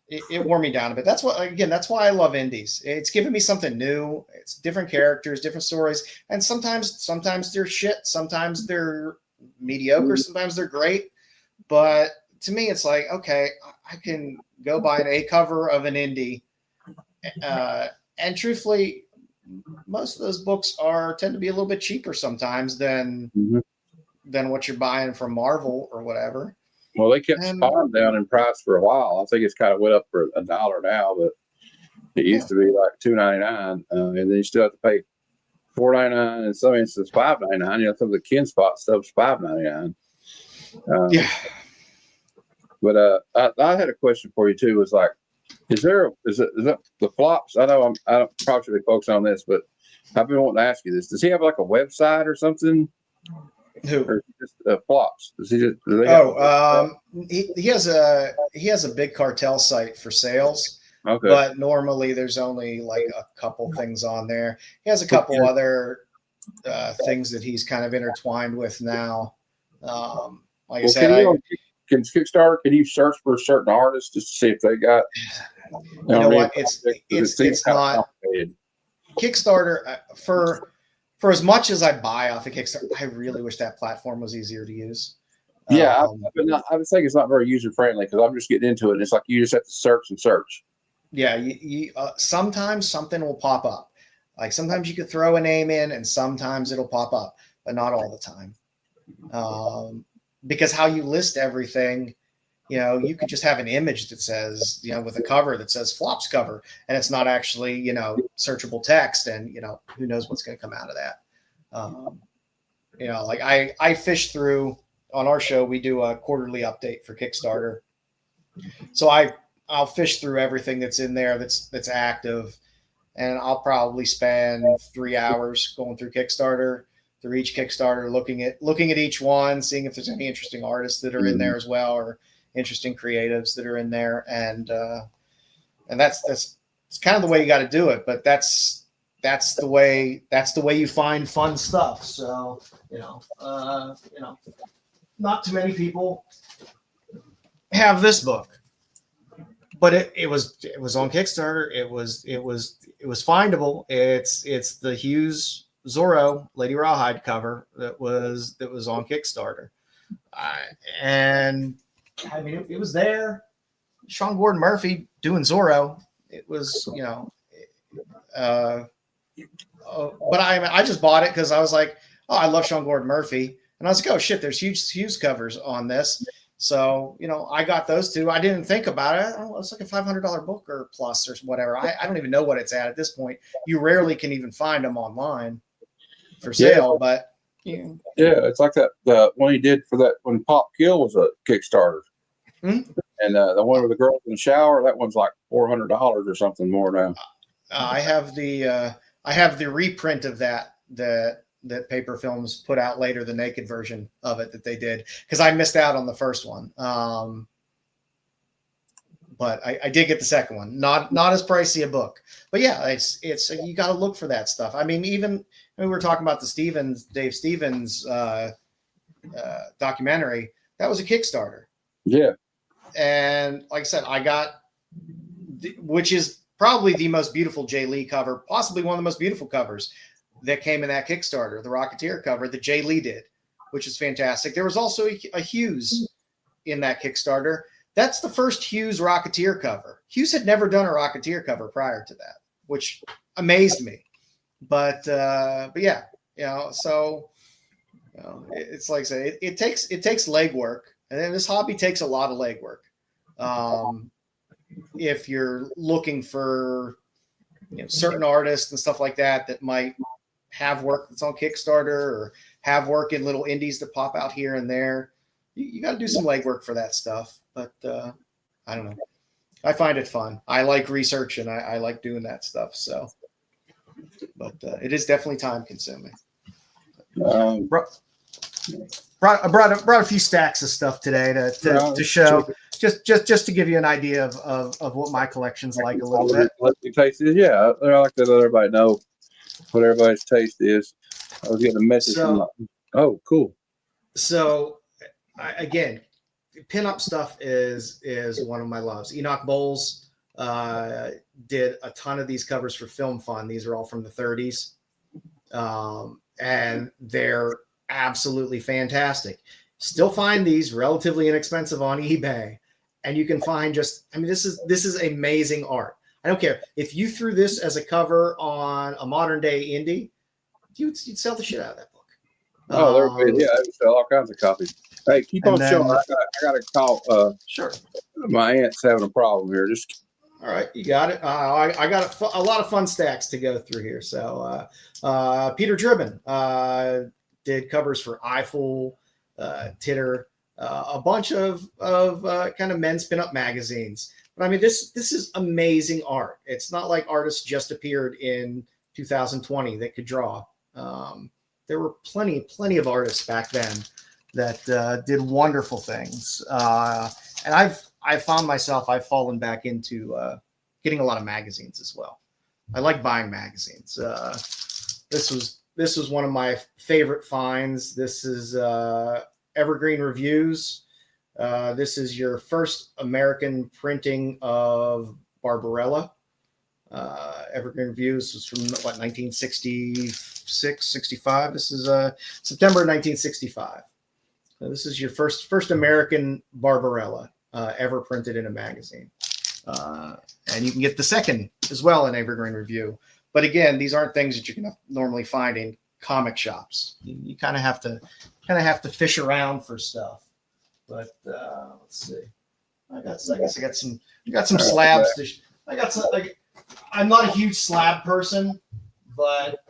Speaker 3: it wore me down a bit. That's why I love indies. It's giving me something new. It's different characters, different stories, and sometimes they're shit, sometimes they're mediocre, sometimes they're great. But to me, it's like, okay, I can go buy an A cover of an indie. And truthfully, most of those books tend to be a little bit cheaper sometimes than what you're buying from Marvel or whatever.
Speaker 2: Well, they kept Spawn down in price for a while. I think it's kind of went up for $1 now, but it used to be like $2.99, and then you still have to pay $4.99, in some instances $5.99. Some of the Ken Spot stuff's $5.99. But I had a question for you too. Was like, is it the flops? I know I don't probably should be focusing on this, but I've been wanting to ask you this. Does he have like a website or something?
Speaker 3: Who?
Speaker 2: Or just flops? Does he just?
Speaker 3: He has a big cartel site for sales.
Speaker 2: Okay.
Speaker 3: But normally there's only like a couple things on there. He has a couple other things that he's kind of intertwined with now. Like I said,
Speaker 2: can Kickstarter, can you search for a certain artist just to see if they got?
Speaker 3: You know what? It's not Kickstarter for as much as I buy off of Kickstarter. I really wish that platform was easier to use.
Speaker 2: Yeah, I would think it's not very user friendly because I'm just getting into it. And it's like you just have to search and search.
Speaker 3: Yeah, you sometimes something will pop up. Like sometimes you could throw a name in, and sometimes it'll pop up, but not all the time. Because how you list everything, you could just have an image that says, with a cover that says flops cover, and it's not actually, searchable text, and, who knows what's going to come out of that. Like I fish through, on our show, we do a quarterly update for Kickstarter. So I'll fish through everything that's in there that's active, and I'll probably spend 3 hours going through each Kickstarter, looking at each one, seeing if there's any interesting artists that are in there as well, or interesting creatives that are in there. And that's kind of the way you got to do it. But that's the way you find fun stuff. So, not too many people have this book, but it was on Kickstarter. It was findable. It's the Hughes Zorro Lady Rawhide cover that was on Kickstarter. And I mean, it was there. Sean Gordon Murphy doing Zorro. It was, but I just bought it because I was like, oh, I love Sean Gordon Murphy. And I was like, oh shit, there's Hughes covers on this. So, I got those two. I didn't think about it. Oh, it's like a $500 book or plus or whatever. I don't even know what it's at this point. You rarely can even find them online for sale, but
Speaker 2: yeah, it's like that. The one he did for that when Pop Kill was a Kickstarter, and the one with the girls in the shower, that one's like $400 or something more now.
Speaker 3: I have the reprint of that Paper Films put out later, the naked version of it that they did, because I missed out on the first one. But I did get the second one. Not as pricey a book, but yeah, it's you got to look for that stuff. I mean, even we were talking about the Dave Stevens documentary. That was a Kickstarter.
Speaker 2: Yeah, and
Speaker 3: like I said, I got, which is probably the most beautiful Jay Lee cover, possibly one of the most beautiful covers that came in that Kickstarter, the Rocketeer cover that Jay Lee did, which is fantastic. There was also a Hughes in that Kickstarter. That's the first Hughes Rocketeer cover. Hughes had never done a Rocketeer cover prior to that, which amazed me. But yeah, so it's like I say, it takes legwork, and then this hobby takes a lot of legwork. If you're looking for certain artists and stuff like that might have work that's on Kickstarter or have work in little indies that pop out here and there, you got to do some legwork for that stuff. But I don't know. I find it fun. I like research, and I like doing that stuff. So, but it is definitely time consuming. Brought a few stacks of stuff today to show, just to give you an idea of what my collection's like a little bit.
Speaker 2: Let me taste it. Yeah, I like to let everybody know what everybody's taste is. I was getting a message from. Oh, cool.
Speaker 3: So, again, pinup stuff is one of my loves. Enoch Bowles did a ton of these covers for Film Fun. These are all from the 30s, and they're absolutely fantastic. Still find these relatively inexpensive on eBay, and you can find this is amazing art. I don't care if you threw this as a cover on a modern day indie, you'd sell the shit out of that book.
Speaker 2: Oh, I would sell all kinds of copies. Hey, keep on showing. I got to call. Sure. My aunt's having a problem here. Just
Speaker 3: all right, you got it. I got a lot of fun stacks to go through here. So, Peter Dribbin did covers for Eiffel, Titter, a bunch of kind of men's pinup magazines. But I mean, this is amazing art. It's not like artists just appeared in 2020 that could draw. There were plenty of artists back then that did wonderful things. And I've found myself, I've fallen back into getting a lot of magazines as well. I like buying magazines. This was one of my favorite finds. This is Evergreen Reviews. This is your first American printing of Barbarella. Evergreen Reviews was from 1966, 65. This is September 1965. So this is your first American Barbarella ever printed in a magazine. And you can get the second as well in Evergreen Review. But again, these aren't things that you can normally find in comic shops. You kind of have to have to fish around for stuff. But let's see. I guess I got some slabs. I'm not a huge slab person, but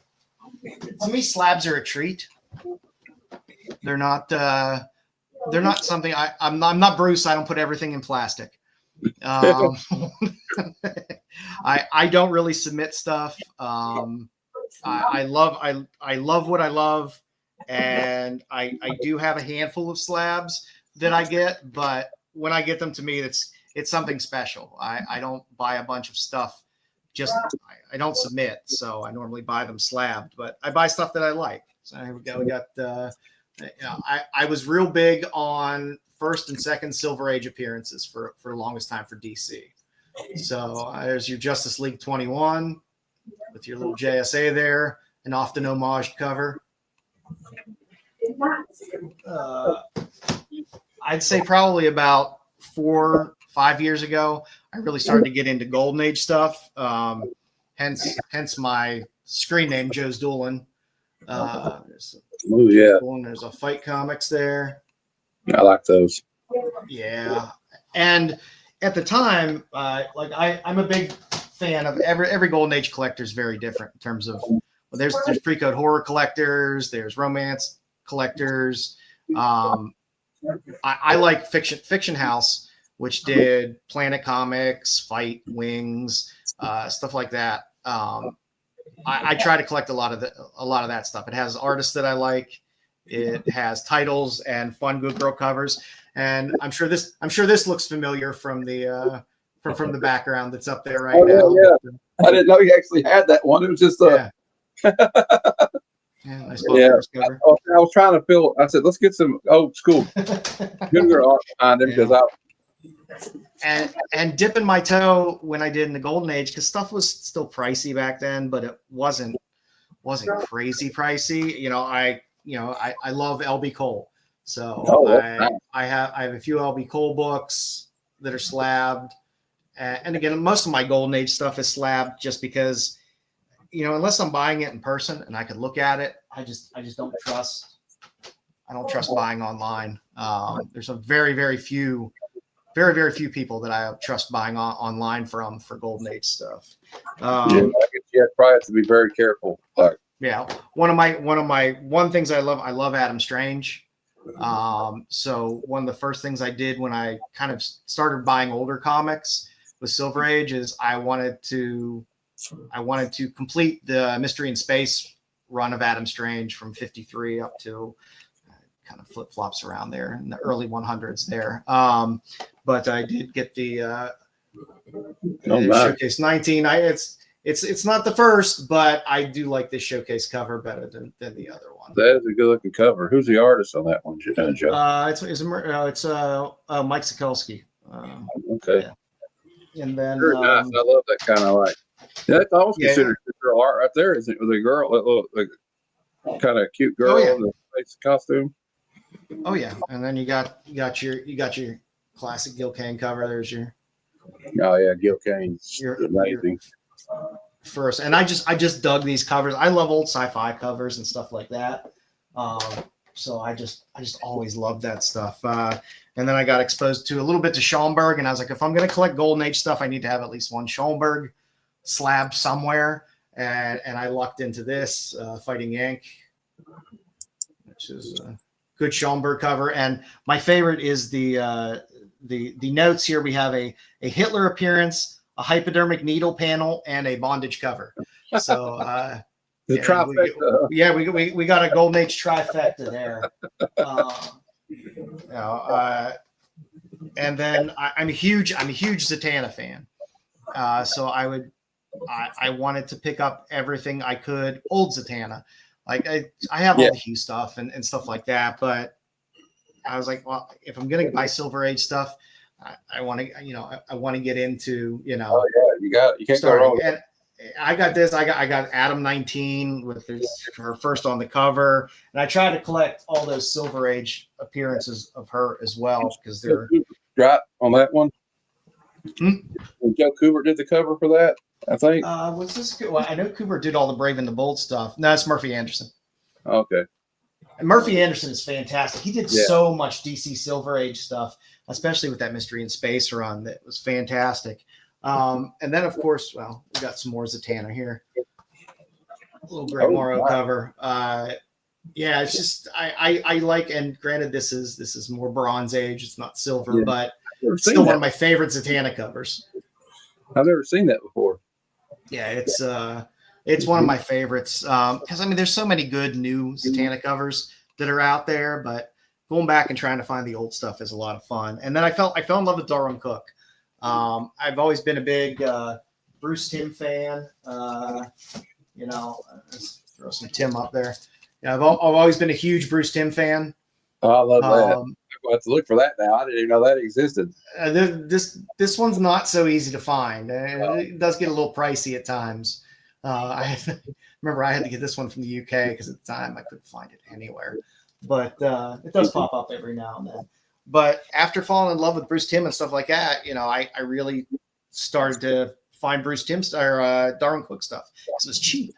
Speaker 3: to me, slabs are a treat. They're not something. I'm not Bruce. I don't put everything in plastic. I don't really submit stuff. I love what I love, and I do have a handful of slabs that I get, but when I get them, to me, it's something special. I don't buy a bunch of stuff. I don't submit, so I normally buy them slabbed, but I buy stuff that I like. So here we go. We got I was real big on first and second Silver Age appearances for the longest time for DC. So there's your Justice League 21 with your little JSA there, an often homaged cover. I'd say probably about 4-5 years ago, I really started to get into Golden Age stuff. Hence my screen name, Joesduelin. There's a Fight Comics there.
Speaker 2: I like those.
Speaker 3: Yeah, and at the time, I'm a big fan of every Golden Age collector is very different in terms of there's pre-code horror collectors, there's romance collectors. I like Fiction House, which did Planet Comics, Fight, Wings, stuff like that. I try to collect a lot of that stuff. It has artists that I like. It has titles and fun Good Girl covers. And I'm sure this looks familiar from the background that's up there right now.
Speaker 2: Yeah. I didn't know you actually had that one. It was just
Speaker 3: nice cover.
Speaker 2: I was trying to feel. I said, let's get some old school Good Girl art behind him because
Speaker 3: and dipping my toe when I did in the Golden Age, because stuff was still pricey back then, but it wasn't crazy pricey. I love LB Cole, so I have a few LB Cole books that are slabbed, and again, most of my Golden Age stuff is slabbed just because, unless I'm buying it in person and I could look at it, I just don't trust. I don't trust buying online. There's a very few people that I trust buying online from for Golden Age stuff.
Speaker 2: You probably have to be very careful.
Speaker 3: One things I love Adam Strange. So one of the first things I did when I kind of started buying older comics with Silver Age is I wanted to complete the Mystery in Space run of Adam Strange from 53 up to kind of flip flops around there in the early 100s there. But I did get the Showcase 19. It's not the first, but I do like this Showcase cover better than the other one.
Speaker 2: That is a good looking cover. Who's the artist on that one, Joe?
Speaker 3: It's Mike Sikulski.
Speaker 2: Okay.
Speaker 3: Yeah. And then
Speaker 2: nice. I love that kind of that's almost considered girl art right there, isn't it? With a girl, like kind of cute girl in the face costume.
Speaker 3: Oh yeah, and then you got your classic Gil Kane cover. There's your
Speaker 2: Gil Kane's amazing.
Speaker 3: First, and I just dug these covers. I love old sci-fi covers and stuff like that. So I just always loved that stuff. And then I got exposed to a little bit to Schoenberg, and I was like, if I'm going to collect Golden Age stuff, I need to have at least one Schoenberg slab somewhere. And I lucked into this Fighting Yank, which is a good Schoenberg cover. And my favorite is the notes here. We have a Hitler appearance, a hypodermic needle panel, and a bondage cover. So
Speaker 2: the trifecta.
Speaker 3: We got a Golden Age trifecta there. And then I'm a huge Zatanna fan. So I wanted to pick up everything I could old Zatanna. Like I have all the Hugh stuff and stuff like that, but I was like, well, if I'm gonna buy Silver Age stuff, I want to get into,
Speaker 2: you can't go wrong.
Speaker 3: And I got this. I got Adam 19 with her first on the cover, and I try to collect all those Silver Age appearances of her as well because they're
Speaker 2: drop on that one. Joe Kubert did the cover for that, I think.
Speaker 3: Was this? Well, I know Kubert did all the Brave and the Bold stuff. No, it's Murphy Anderson.
Speaker 2: Okay.
Speaker 3: Murphy Anderson is fantastic. He did
Speaker 2: Yeah.
Speaker 3: so much DC Silver Age stuff, especially with that Mystery in Space run. That was fantastic. And then, of course, well, we got some more Zatanna here. A little Greg Morrow
Speaker 2: wow.
Speaker 3: cover. Yeah, it's just I like, and granted, this is more Bronze Age. It's not silver,
Speaker 2: Yeah.
Speaker 3: but
Speaker 2: Never
Speaker 3: it's
Speaker 2: seen
Speaker 3: still
Speaker 2: that.
Speaker 3: one of my favorite Zatanna covers.
Speaker 2: I've never seen that before.
Speaker 3: Yeah, it's one of my favorites because I mean, there's so many good new Zatanna covers that are out there, but going back and trying to find the old stuff is a lot of fun. And then I fell in love with Darwin Cook. I've always been a big Bruce Timm fan. You know, let's throw some Tim up there. Yeah, I've always been a huge Bruce Timm fan.
Speaker 2: Oh, I love that. I'll have to look for that now. I didn't even know that existed.
Speaker 3: This one's not so easy to find. It does get a little pricey at times. Remember I had to get this one from the UK because at the time I couldn't find it anywhere. But it does pop up every now and then. But after falling in love with Bruce Timm and stuff like that, you know, I really started to find Bruce Timm or Darwin Cook stuff because it was cheap.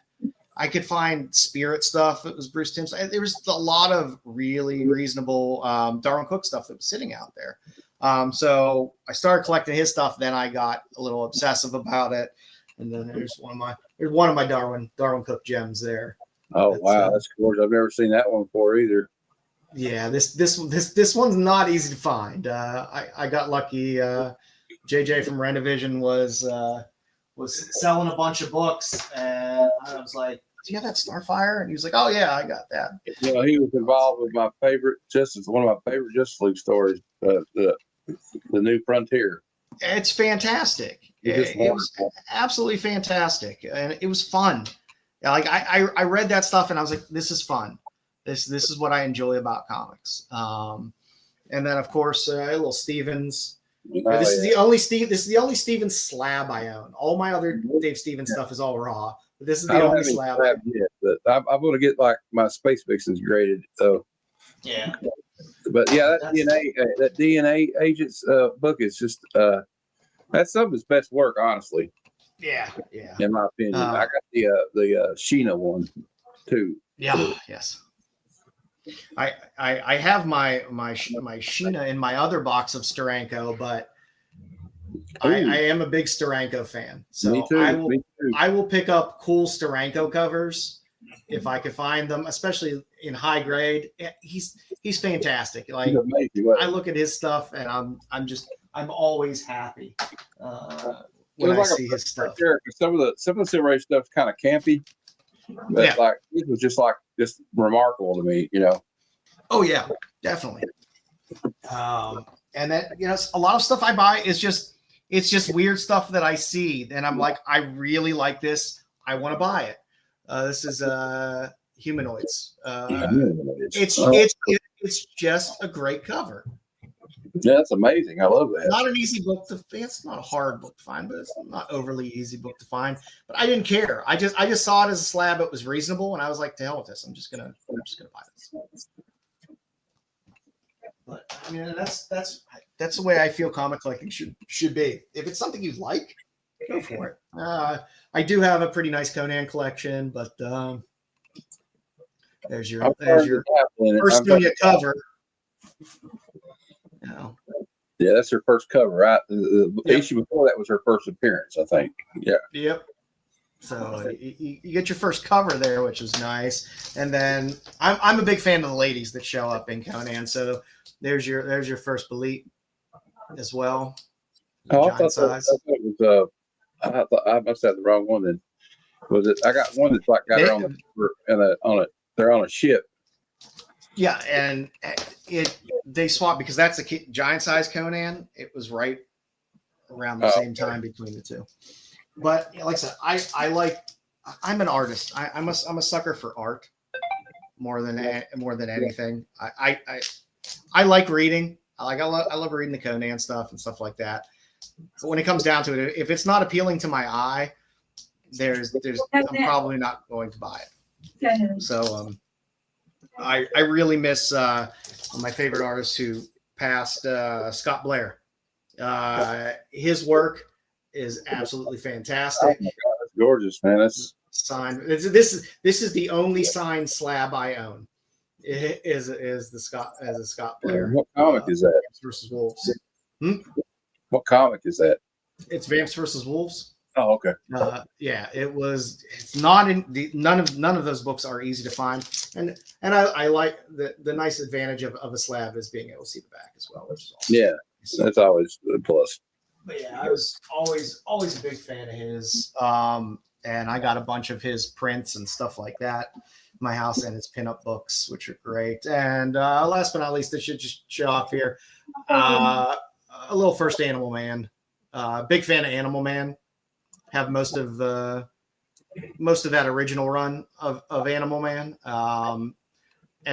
Speaker 3: I could find Spirit stuff that was Bruce Timm. There was a lot of really reasonable Darwin Cook stuff that was sitting out there. So I started collecting his stuff. Then I got a little obsessive about it. And then there's one of my Darwin Cook gems there.
Speaker 2: Oh, wow, that's gorgeous. I've never seen that one before either.
Speaker 3: Yeah, this one's not easy to find. I got lucky. JJ from Rennavision was selling a bunch of books, and I was like, "Do you have that Starfire?" And he was like, "Oh yeah, I got that."
Speaker 2: You know, he was involved with one of my favorite Justice League stories, the New Frontier.
Speaker 3: It's fantastic. It was absolutely fantastic, and it was fun. Like I read that stuff, and I was like, "This is fun. This is what I enjoy about comics." And then, of course, little Stevens. This is the only Stevens slab I own. All my other Dave Stevens stuff is all raw. But this is the only slab
Speaker 2: yet, but I'm going to get like my Space Vixens graded. So
Speaker 3: yeah.
Speaker 2: But yeah, that DNA Agents book is just that's some of his best work, honestly.
Speaker 3: Yeah.
Speaker 2: In my opinion, I got the Sheena one too.
Speaker 3: Yeah. Yes. I have my Sheena in my other box of Steranko, but I am a big Steranko fan. So
Speaker 2: Me too.
Speaker 3: I will pick up cool Steranko covers if I could find them, especially in high grade. He's fantastic. Like
Speaker 2: He's amazing.
Speaker 3: I look at his stuff and I'm always happy when I see his stuff.
Speaker 2: Some of the Silver Age stuff's kind of campy, but like it was just remarkable to me, you know.
Speaker 3: Oh yeah, definitely. And then a lot of stuff I buy is it's just weird stuff that I see, and I'm like, I really like this. I want to buy it. This is Humanoids. It's just a great cover.
Speaker 2: Yeah, that's amazing. I love that.
Speaker 3: Not an easy book to. It's not a hard book to find, but it's not overly easy book to find. But I didn't care. I just saw it as a slab. It was reasonable, and I was like, to hell with this. I'm just gonna buy this. But I mean, that's the way I feel comic collecting should be. If it's something you like, go for it. I do have a pretty nice Conan collection, but there's your first Dunya cover.
Speaker 2: Yeah, that's her first cover, right? The issue before that was her first appearance, I think. Yeah.
Speaker 3: Yep. So you get your first cover there, which is nice. And then I'm a big fan of the ladies that show up in Conan. So there's your first Belit as well.
Speaker 2: Oh, I thought it was I must have the wrong one then. Was it? I got one that's like got her they're on a ship.
Speaker 3: Yeah, and they swapped because that's a giant size Conan. It was right around the same time between the two. But like I said, I'm an artist. I'm a sucker for art more than anything. I like reading. I love reading the Conan stuff and stuff like that. But when it comes down to it, if it's not appealing to my eye, I'm probably not going to buy it. So I really miss my favorite artist who passed, Scott Blair. His work is absolutely fantastic.
Speaker 2: Oh my God, that's gorgeous, man. That's
Speaker 3: signed. This is the only signed slab I own is the Scott as a Scott player.
Speaker 2: What comic is that?
Speaker 3: Vamps versus Wolves.
Speaker 2: What comic is that?
Speaker 3: It's Vamps versus Wolves.
Speaker 2: Oh, okay.
Speaker 3: Yeah, it's not in the none of those books are easy to find, and I like the nice advantage of a slab is being able to see the back as well, which is awesome.
Speaker 2: Yeah, that's always a plus.
Speaker 3: But yeah, I was always a big fan of his, and I got a bunch of his prints and stuff like that in my house, and his pinup books, which are great. And last but not least, I should just show off here a little first Animal Man. Big fan of Animal Man. Have most of that original run of Animal Man, and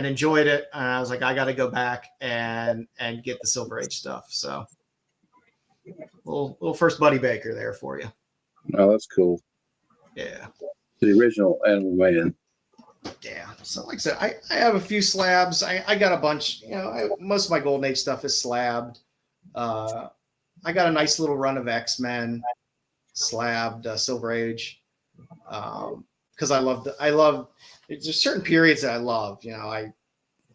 Speaker 3: enjoyed it. And I was like, I got to go back and get the Silver Age stuff. So, little first Buddy Baker there for you.
Speaker 2: Oh, that's cool.
Speaker 3: Yeah,
Speaker 2: The original Animal Man.
Speaker 3: yeah. So, like I said, I have a few slabs. I got a bunch. Most of my Golden Age stuff is slabbed. I got a nice little run of X-Men. Slabbed Silver Age, because I love it's just certain periods that I love. I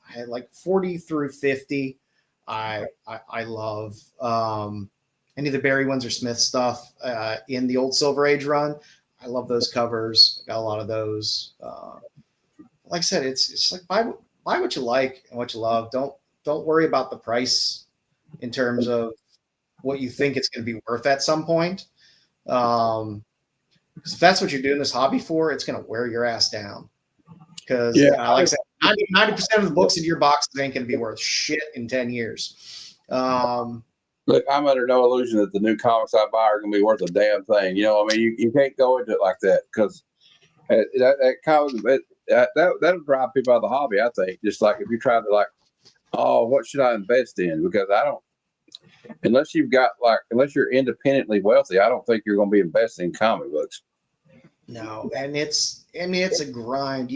Speaker 3: had like 40 through 50. I love any of the Barry Windsor Smith stuff in the old Silver Age run. I love those covers. I got a lot of those. Like I said, it's like buy what you like and what you love. Don't worry about the price in terms of what you think it's going to be worth at some point. Because if that's what you're doing this hobby for, it's going to wear your ass down. Because, like I said, 90% of the books in your boxes ain't going to be worth shit in 10 years.
Speaker 2: Look, I'm under no illusion that the new comics I buy are going to be worth a damn thing. You can't go into it like that, because that'll drive people out of the hobby, I think. Just like if you try to what should I invest in? Because I don't. Unless you're independently wealthy, I don't think you're going to be investing in comic books.
Speaker 3: No, and it's a grind.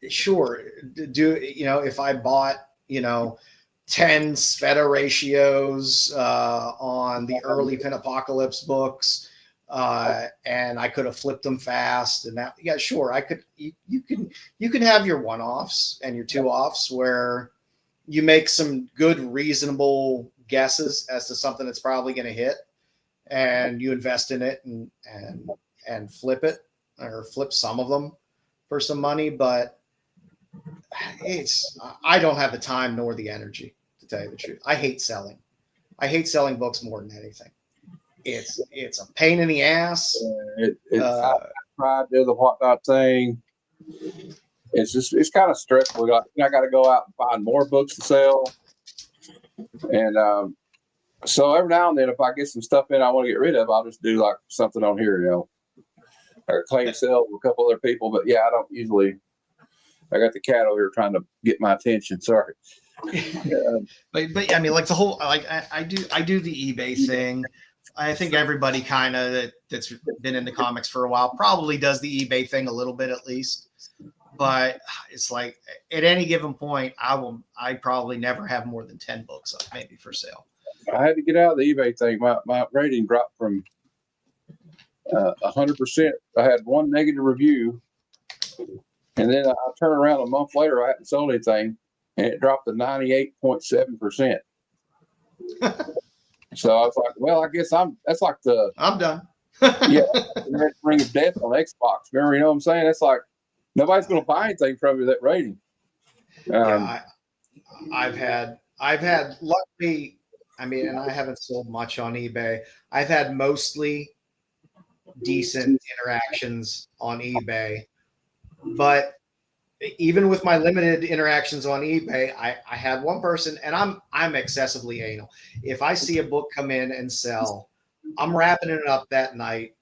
Speaker 3: Sure, if I bought 10 Sveta ratios on the early Pin-Apocalypse books, and I could have flipped them fast, and that, yeah, sure, I could. You can have your one-offs and your two-offs where you make some good, reasonable guesses as to something that's probably going to hit, and you invest in it and flip it, or flip some of them for some money. But I don't have the time nor the energy, to tell you the truth. I hate selling. I hate selling books more than anything. It's a pain in the ass.
Speaker 2: I tried to do the whatnot thing. It's kind of stressful. I got to go out and find more books to sell, and so every now and then, if I get some stuff in I want to get rid of, I'll just do like something on here, or claim sale with a couple other people. But yeah, I don't usually. I got the cat over here trying to get my attention. Sorry,
Speaker 3: but I mean, like the whole I do the eBay thing. I think everybody kind of that's been in the comics for a while probably does the eBay thing a little bit at least. But it's like at any given point, I probably never have more than 10 books up maybe for sale.
Speaker 2: I had to get out of the eBay thing. My rating dropped from 100%. I had one negative review, and then I turned around a month later. I hadn't sold anything, and it dropped to 98.7%. So I was like, well, I guess that's like
Speaker 3: I'm done.
Speaker 2: Yeah, ring of death on Xbox. Remember, you know what I'm saying? That's like nobody's going to buy anything from you that rating.
Speaker 3: I've had luckily. I mean, and I haven't sold much on eBay. I've had mostly decent interactions on eBay, but even with my limited interactions on eBay, I had one person, and I'm excessively anal. If I see a book come in and sell, I'm wrapping it up that night.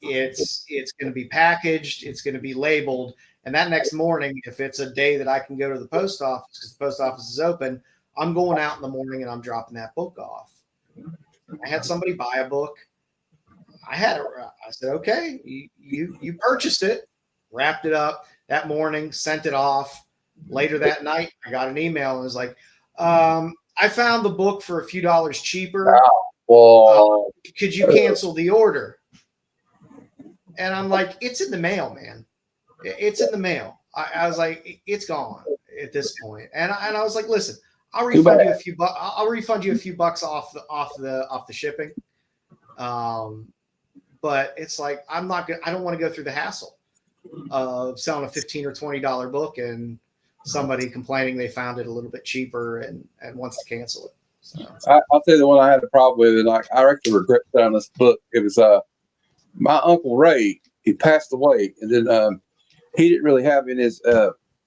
Speaker 3: It's going to be packaged. It's going to be labeled. And that next morning, if it's a day that I can go to the post office because the post office is open, I'm going out in the morning and I'm dropping that book off. I had somebody buy a book. I said, okay, you purchased it, wrapped it up that morning, sent it off. Later that night, I got an email and it was like, I found the book for a few dollars cheaper. Could you cancel the order? And I'm like, it's in the mail, man. It's in the mail. I was like, it's gone at this point. And I was like, listen, I'll refund you a few bucks. I'll refund you a few bucks off the shipping. But it's like, I don't want to go through the hassle of selling a $15 or $20 book and somebody complaining they found it a little bit cheaper and wants to cancel it. So
Speaker 2: I'll tell you the one I had a problem with, and I actually regret selling this book. It was my Uncle Ray. He passed away, and then he didn't really have in his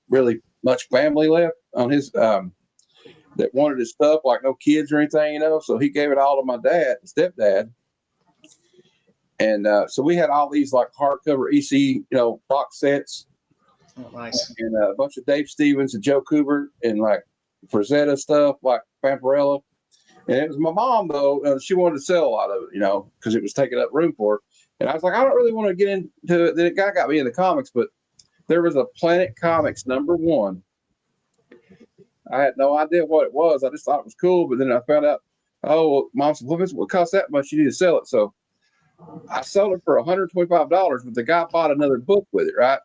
Speaker 2: really much family left on his that wanted his stuff, like no kids or anything, you know. So he gave it all to my stepdad. And so we had all these like hardcover EC, you know, box sets.
Speaker 3: Oh, nice.
Speaker 2: And a bunch of Dave Stevens and Joe Kubert and like Frazetta stuff, like Vampirella. And it was my mom, though. She wanted to sell a lot of it, you know, because it was taking up room for her. And I was like, I don't really want to get into it. The guy got me into comics, but there was a Planet Comics #1. I had no idea what it was. I just thought it was cool. But then I found out, oh, well, Mom said, well, if it costs that much, you need to sell it. So I sold it for $125, but the guy bought another book with it, right?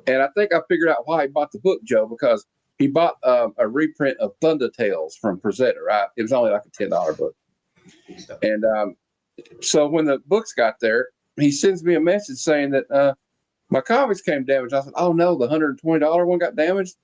Speaker 2: And I think I figured out why he bought the book, Joe, because he bought a reprint of Thunder Tales from Frazetta, right? It was only like a $10 book. And so when the books got there, he sends me a message saying that my comics came damaged. I said, oh, no, the $120 one got damaged?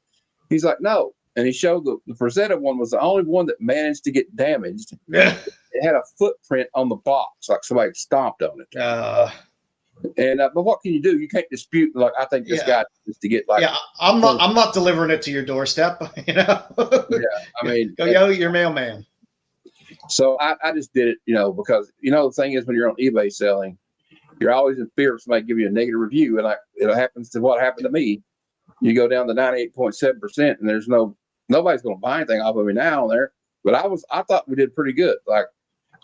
Speaker 2: He's like, no. And he showed the Frazetta one was the only one that managed to get damaged.
Speaker 3: Yeah.
Speaker 2: It had a footprint on the box, like somebody stomped on it. But what can you do? You can't dispute. Like I think this guy just to get like.
Speaker 3: Yeah, I'm not delivering it to your doorstep. You know.
Speaker 2: Yeah, I mean,
Speaker 3: go your mailman.
Speaker 2: So I just did it, you know, because you know the thing is when you're on eBay selling, you're always in fear of somebody giving you a negative review, and like it happens to what happened to me. You go down to 98.7%, and there's nobody's going to buy anything off of me now on there. But I thought we did pretty good. Like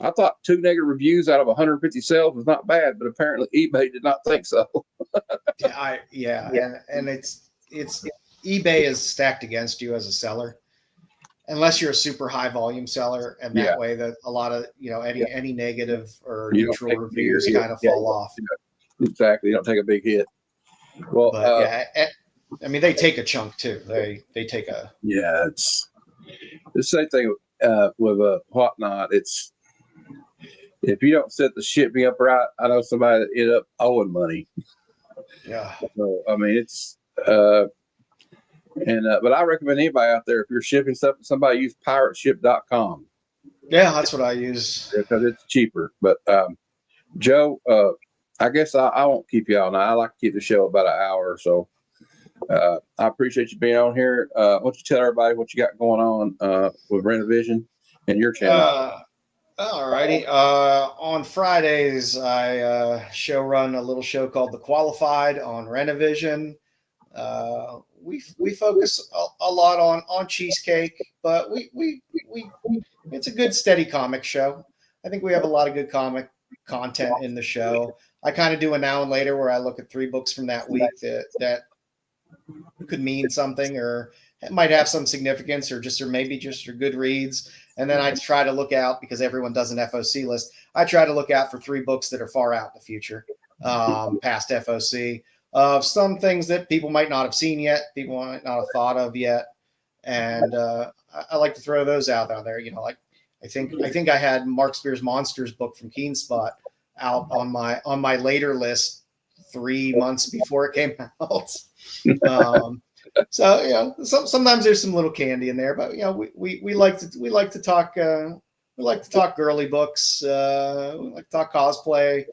Speaker 2: I thought 2 negative reviews out of 150 sales was not bad, but apparently eBay did not think so.
Speaker 3: And it's eBay is stacked against you as a seller, unless you're a super high volume seller, and that way that a lot of any negative or neutral reviews kind of fall off.
Speaker 2: Exactly, you don't take a big hit. Well,
Speaker 3: I mean they take a chunk too. They take a
Speaker 2: it's the same thing with Whatnot. It's if you don't set the shipping up right, I know somebody that ended up owing money.
Speaker 3: Yeah.
Speaker 2: So I mean, it's but I recommend anybody out there if you're shipping stuff to somebody, use pirateship.com.
Speaker 3: Yeah, that's what I use
Speaker 2: because it's cheaper. But Joe, I guess I won't keep you all night. I like to keep the show about an hour or so. I appreciate you being on here. Why don't you tell everybody what you got going on with Rennavision and your channel?
Speaker 3: All righty. On Fridays, I run a little show called The Qualified on Rennavision. We focus a lot on cheesecake, but we it's a good steady comic show. I think we have a lot of good comic content in the show. I kind of do a now and later where I look at 3 books from that week that could mean something or it might have some significance or maybe just your good reads. And then I try to look out, because everyone does an FOC list. I try to look out for 3 books that are far out in the future, past FOC, of some things that people might not have seen yet, people might not have thought of yet. And I like to throw those out there. You know, like I think I had Mark Spear's Monsters book from Keen Spot out on my later list 3 months before it came out. So sometimes there's some little candy in there, but we like to talk girly books, we like to talk cosplay,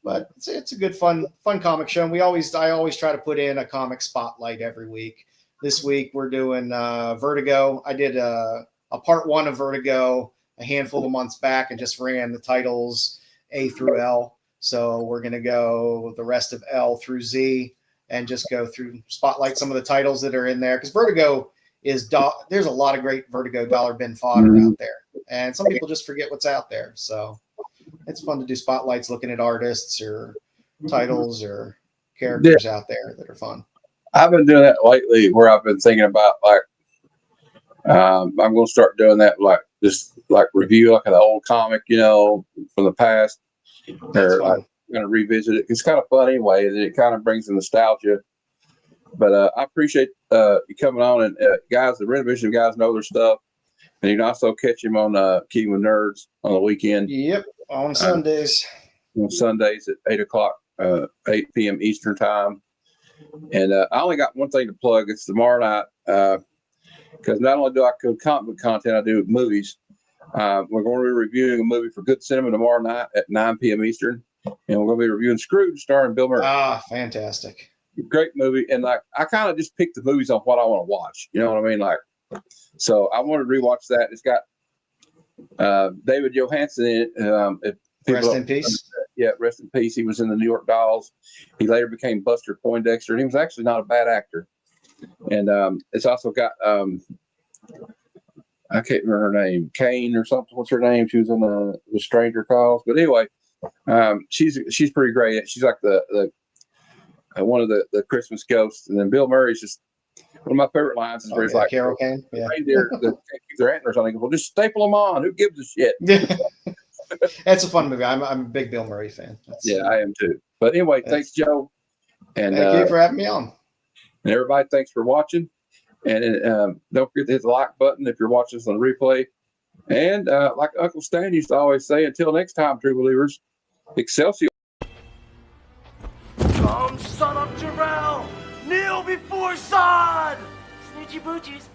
Speaker 3: but it's a good fun comic show. And I always try to put in a comic spotlight every week. This week we're doing Vertigo. I did a part 1 of Vertigo a handful of months back and just ran the titles A through L. So we're gonna go the rest of L through Z and just go through, spotlight some of the titles that are in there. Because Vertigo there's a lot of great Vertigo dollar bin fodder out there. And some people just forget what's out there. So it's fun to do spotlights looking at artists or titles or characters out there that are fun.
Speaker 2: I've been doing that lately where I've been thinking about like, I'm going to start doing that, like just like review like an old comic, from the past. Or like, going to revisit it. It's kind of fun anyway, and it kind of brings the nostalgia But I appreciate you coming on, and guys, the Rennavision guys know their stuff, and you can also catch him on Keeping with Nerds on the weekend.
Speaker 3: Yep, on Sundays.
Speaker 2: On Sundays at 8:00, 8 p.m. Eastern time. And I only got one thing to plug. It's tomorrow night, because not only do I do comic book content, I do movies. We're going to be reviewing a movie for Good Cinema tomorrow night at 9 p.m. Eastern, and we're going to be reviewing Scrooge, starring Bill Murray.
Speaker 3: Ah, fantastic!
Speaker 2: Great movie, and like I kind of just pick the movies on what I want to watch. You know what I mean? Like, so I want to rewatch that. It's got David Johansen in it.
Speaker 3: Rest in peace.
Speaker 2: Yeah, rest in peace. He was in the New York Dolls. He later became Buster Poindexter, and he was actually not a bad actor. And it's also got I can't remember her name, Kane or something. What's her name? She was in the Stranger Calls. But anyway, she's pretty great. She's like the one of the Christmas ghosts. And then Bill Murray's just one of my favorite lines is where he's like,
Speaker 3: Carol Kane. Yeah.
Speaker 2: Reindeer that can't keep their antlers on. He goes, well, just staple them on. Who gives a shit?
Speaker 3: That's a fun movie. I'm a big Bill Murray fan.
Speaker 2: Yeah, I am too. But anyway, thanks, Joe. And
Speaker 3: thank you for having me on.
Speaker 2: And everybody, thanks for watching. And don't forget to hit the like button if you're watching this on replay. And like Uncle Stan used to always say, until next time, true believers, Excelsior.
Speaker 4: Come, son of Jarrell, kneel before Zod! Snoochie boochies.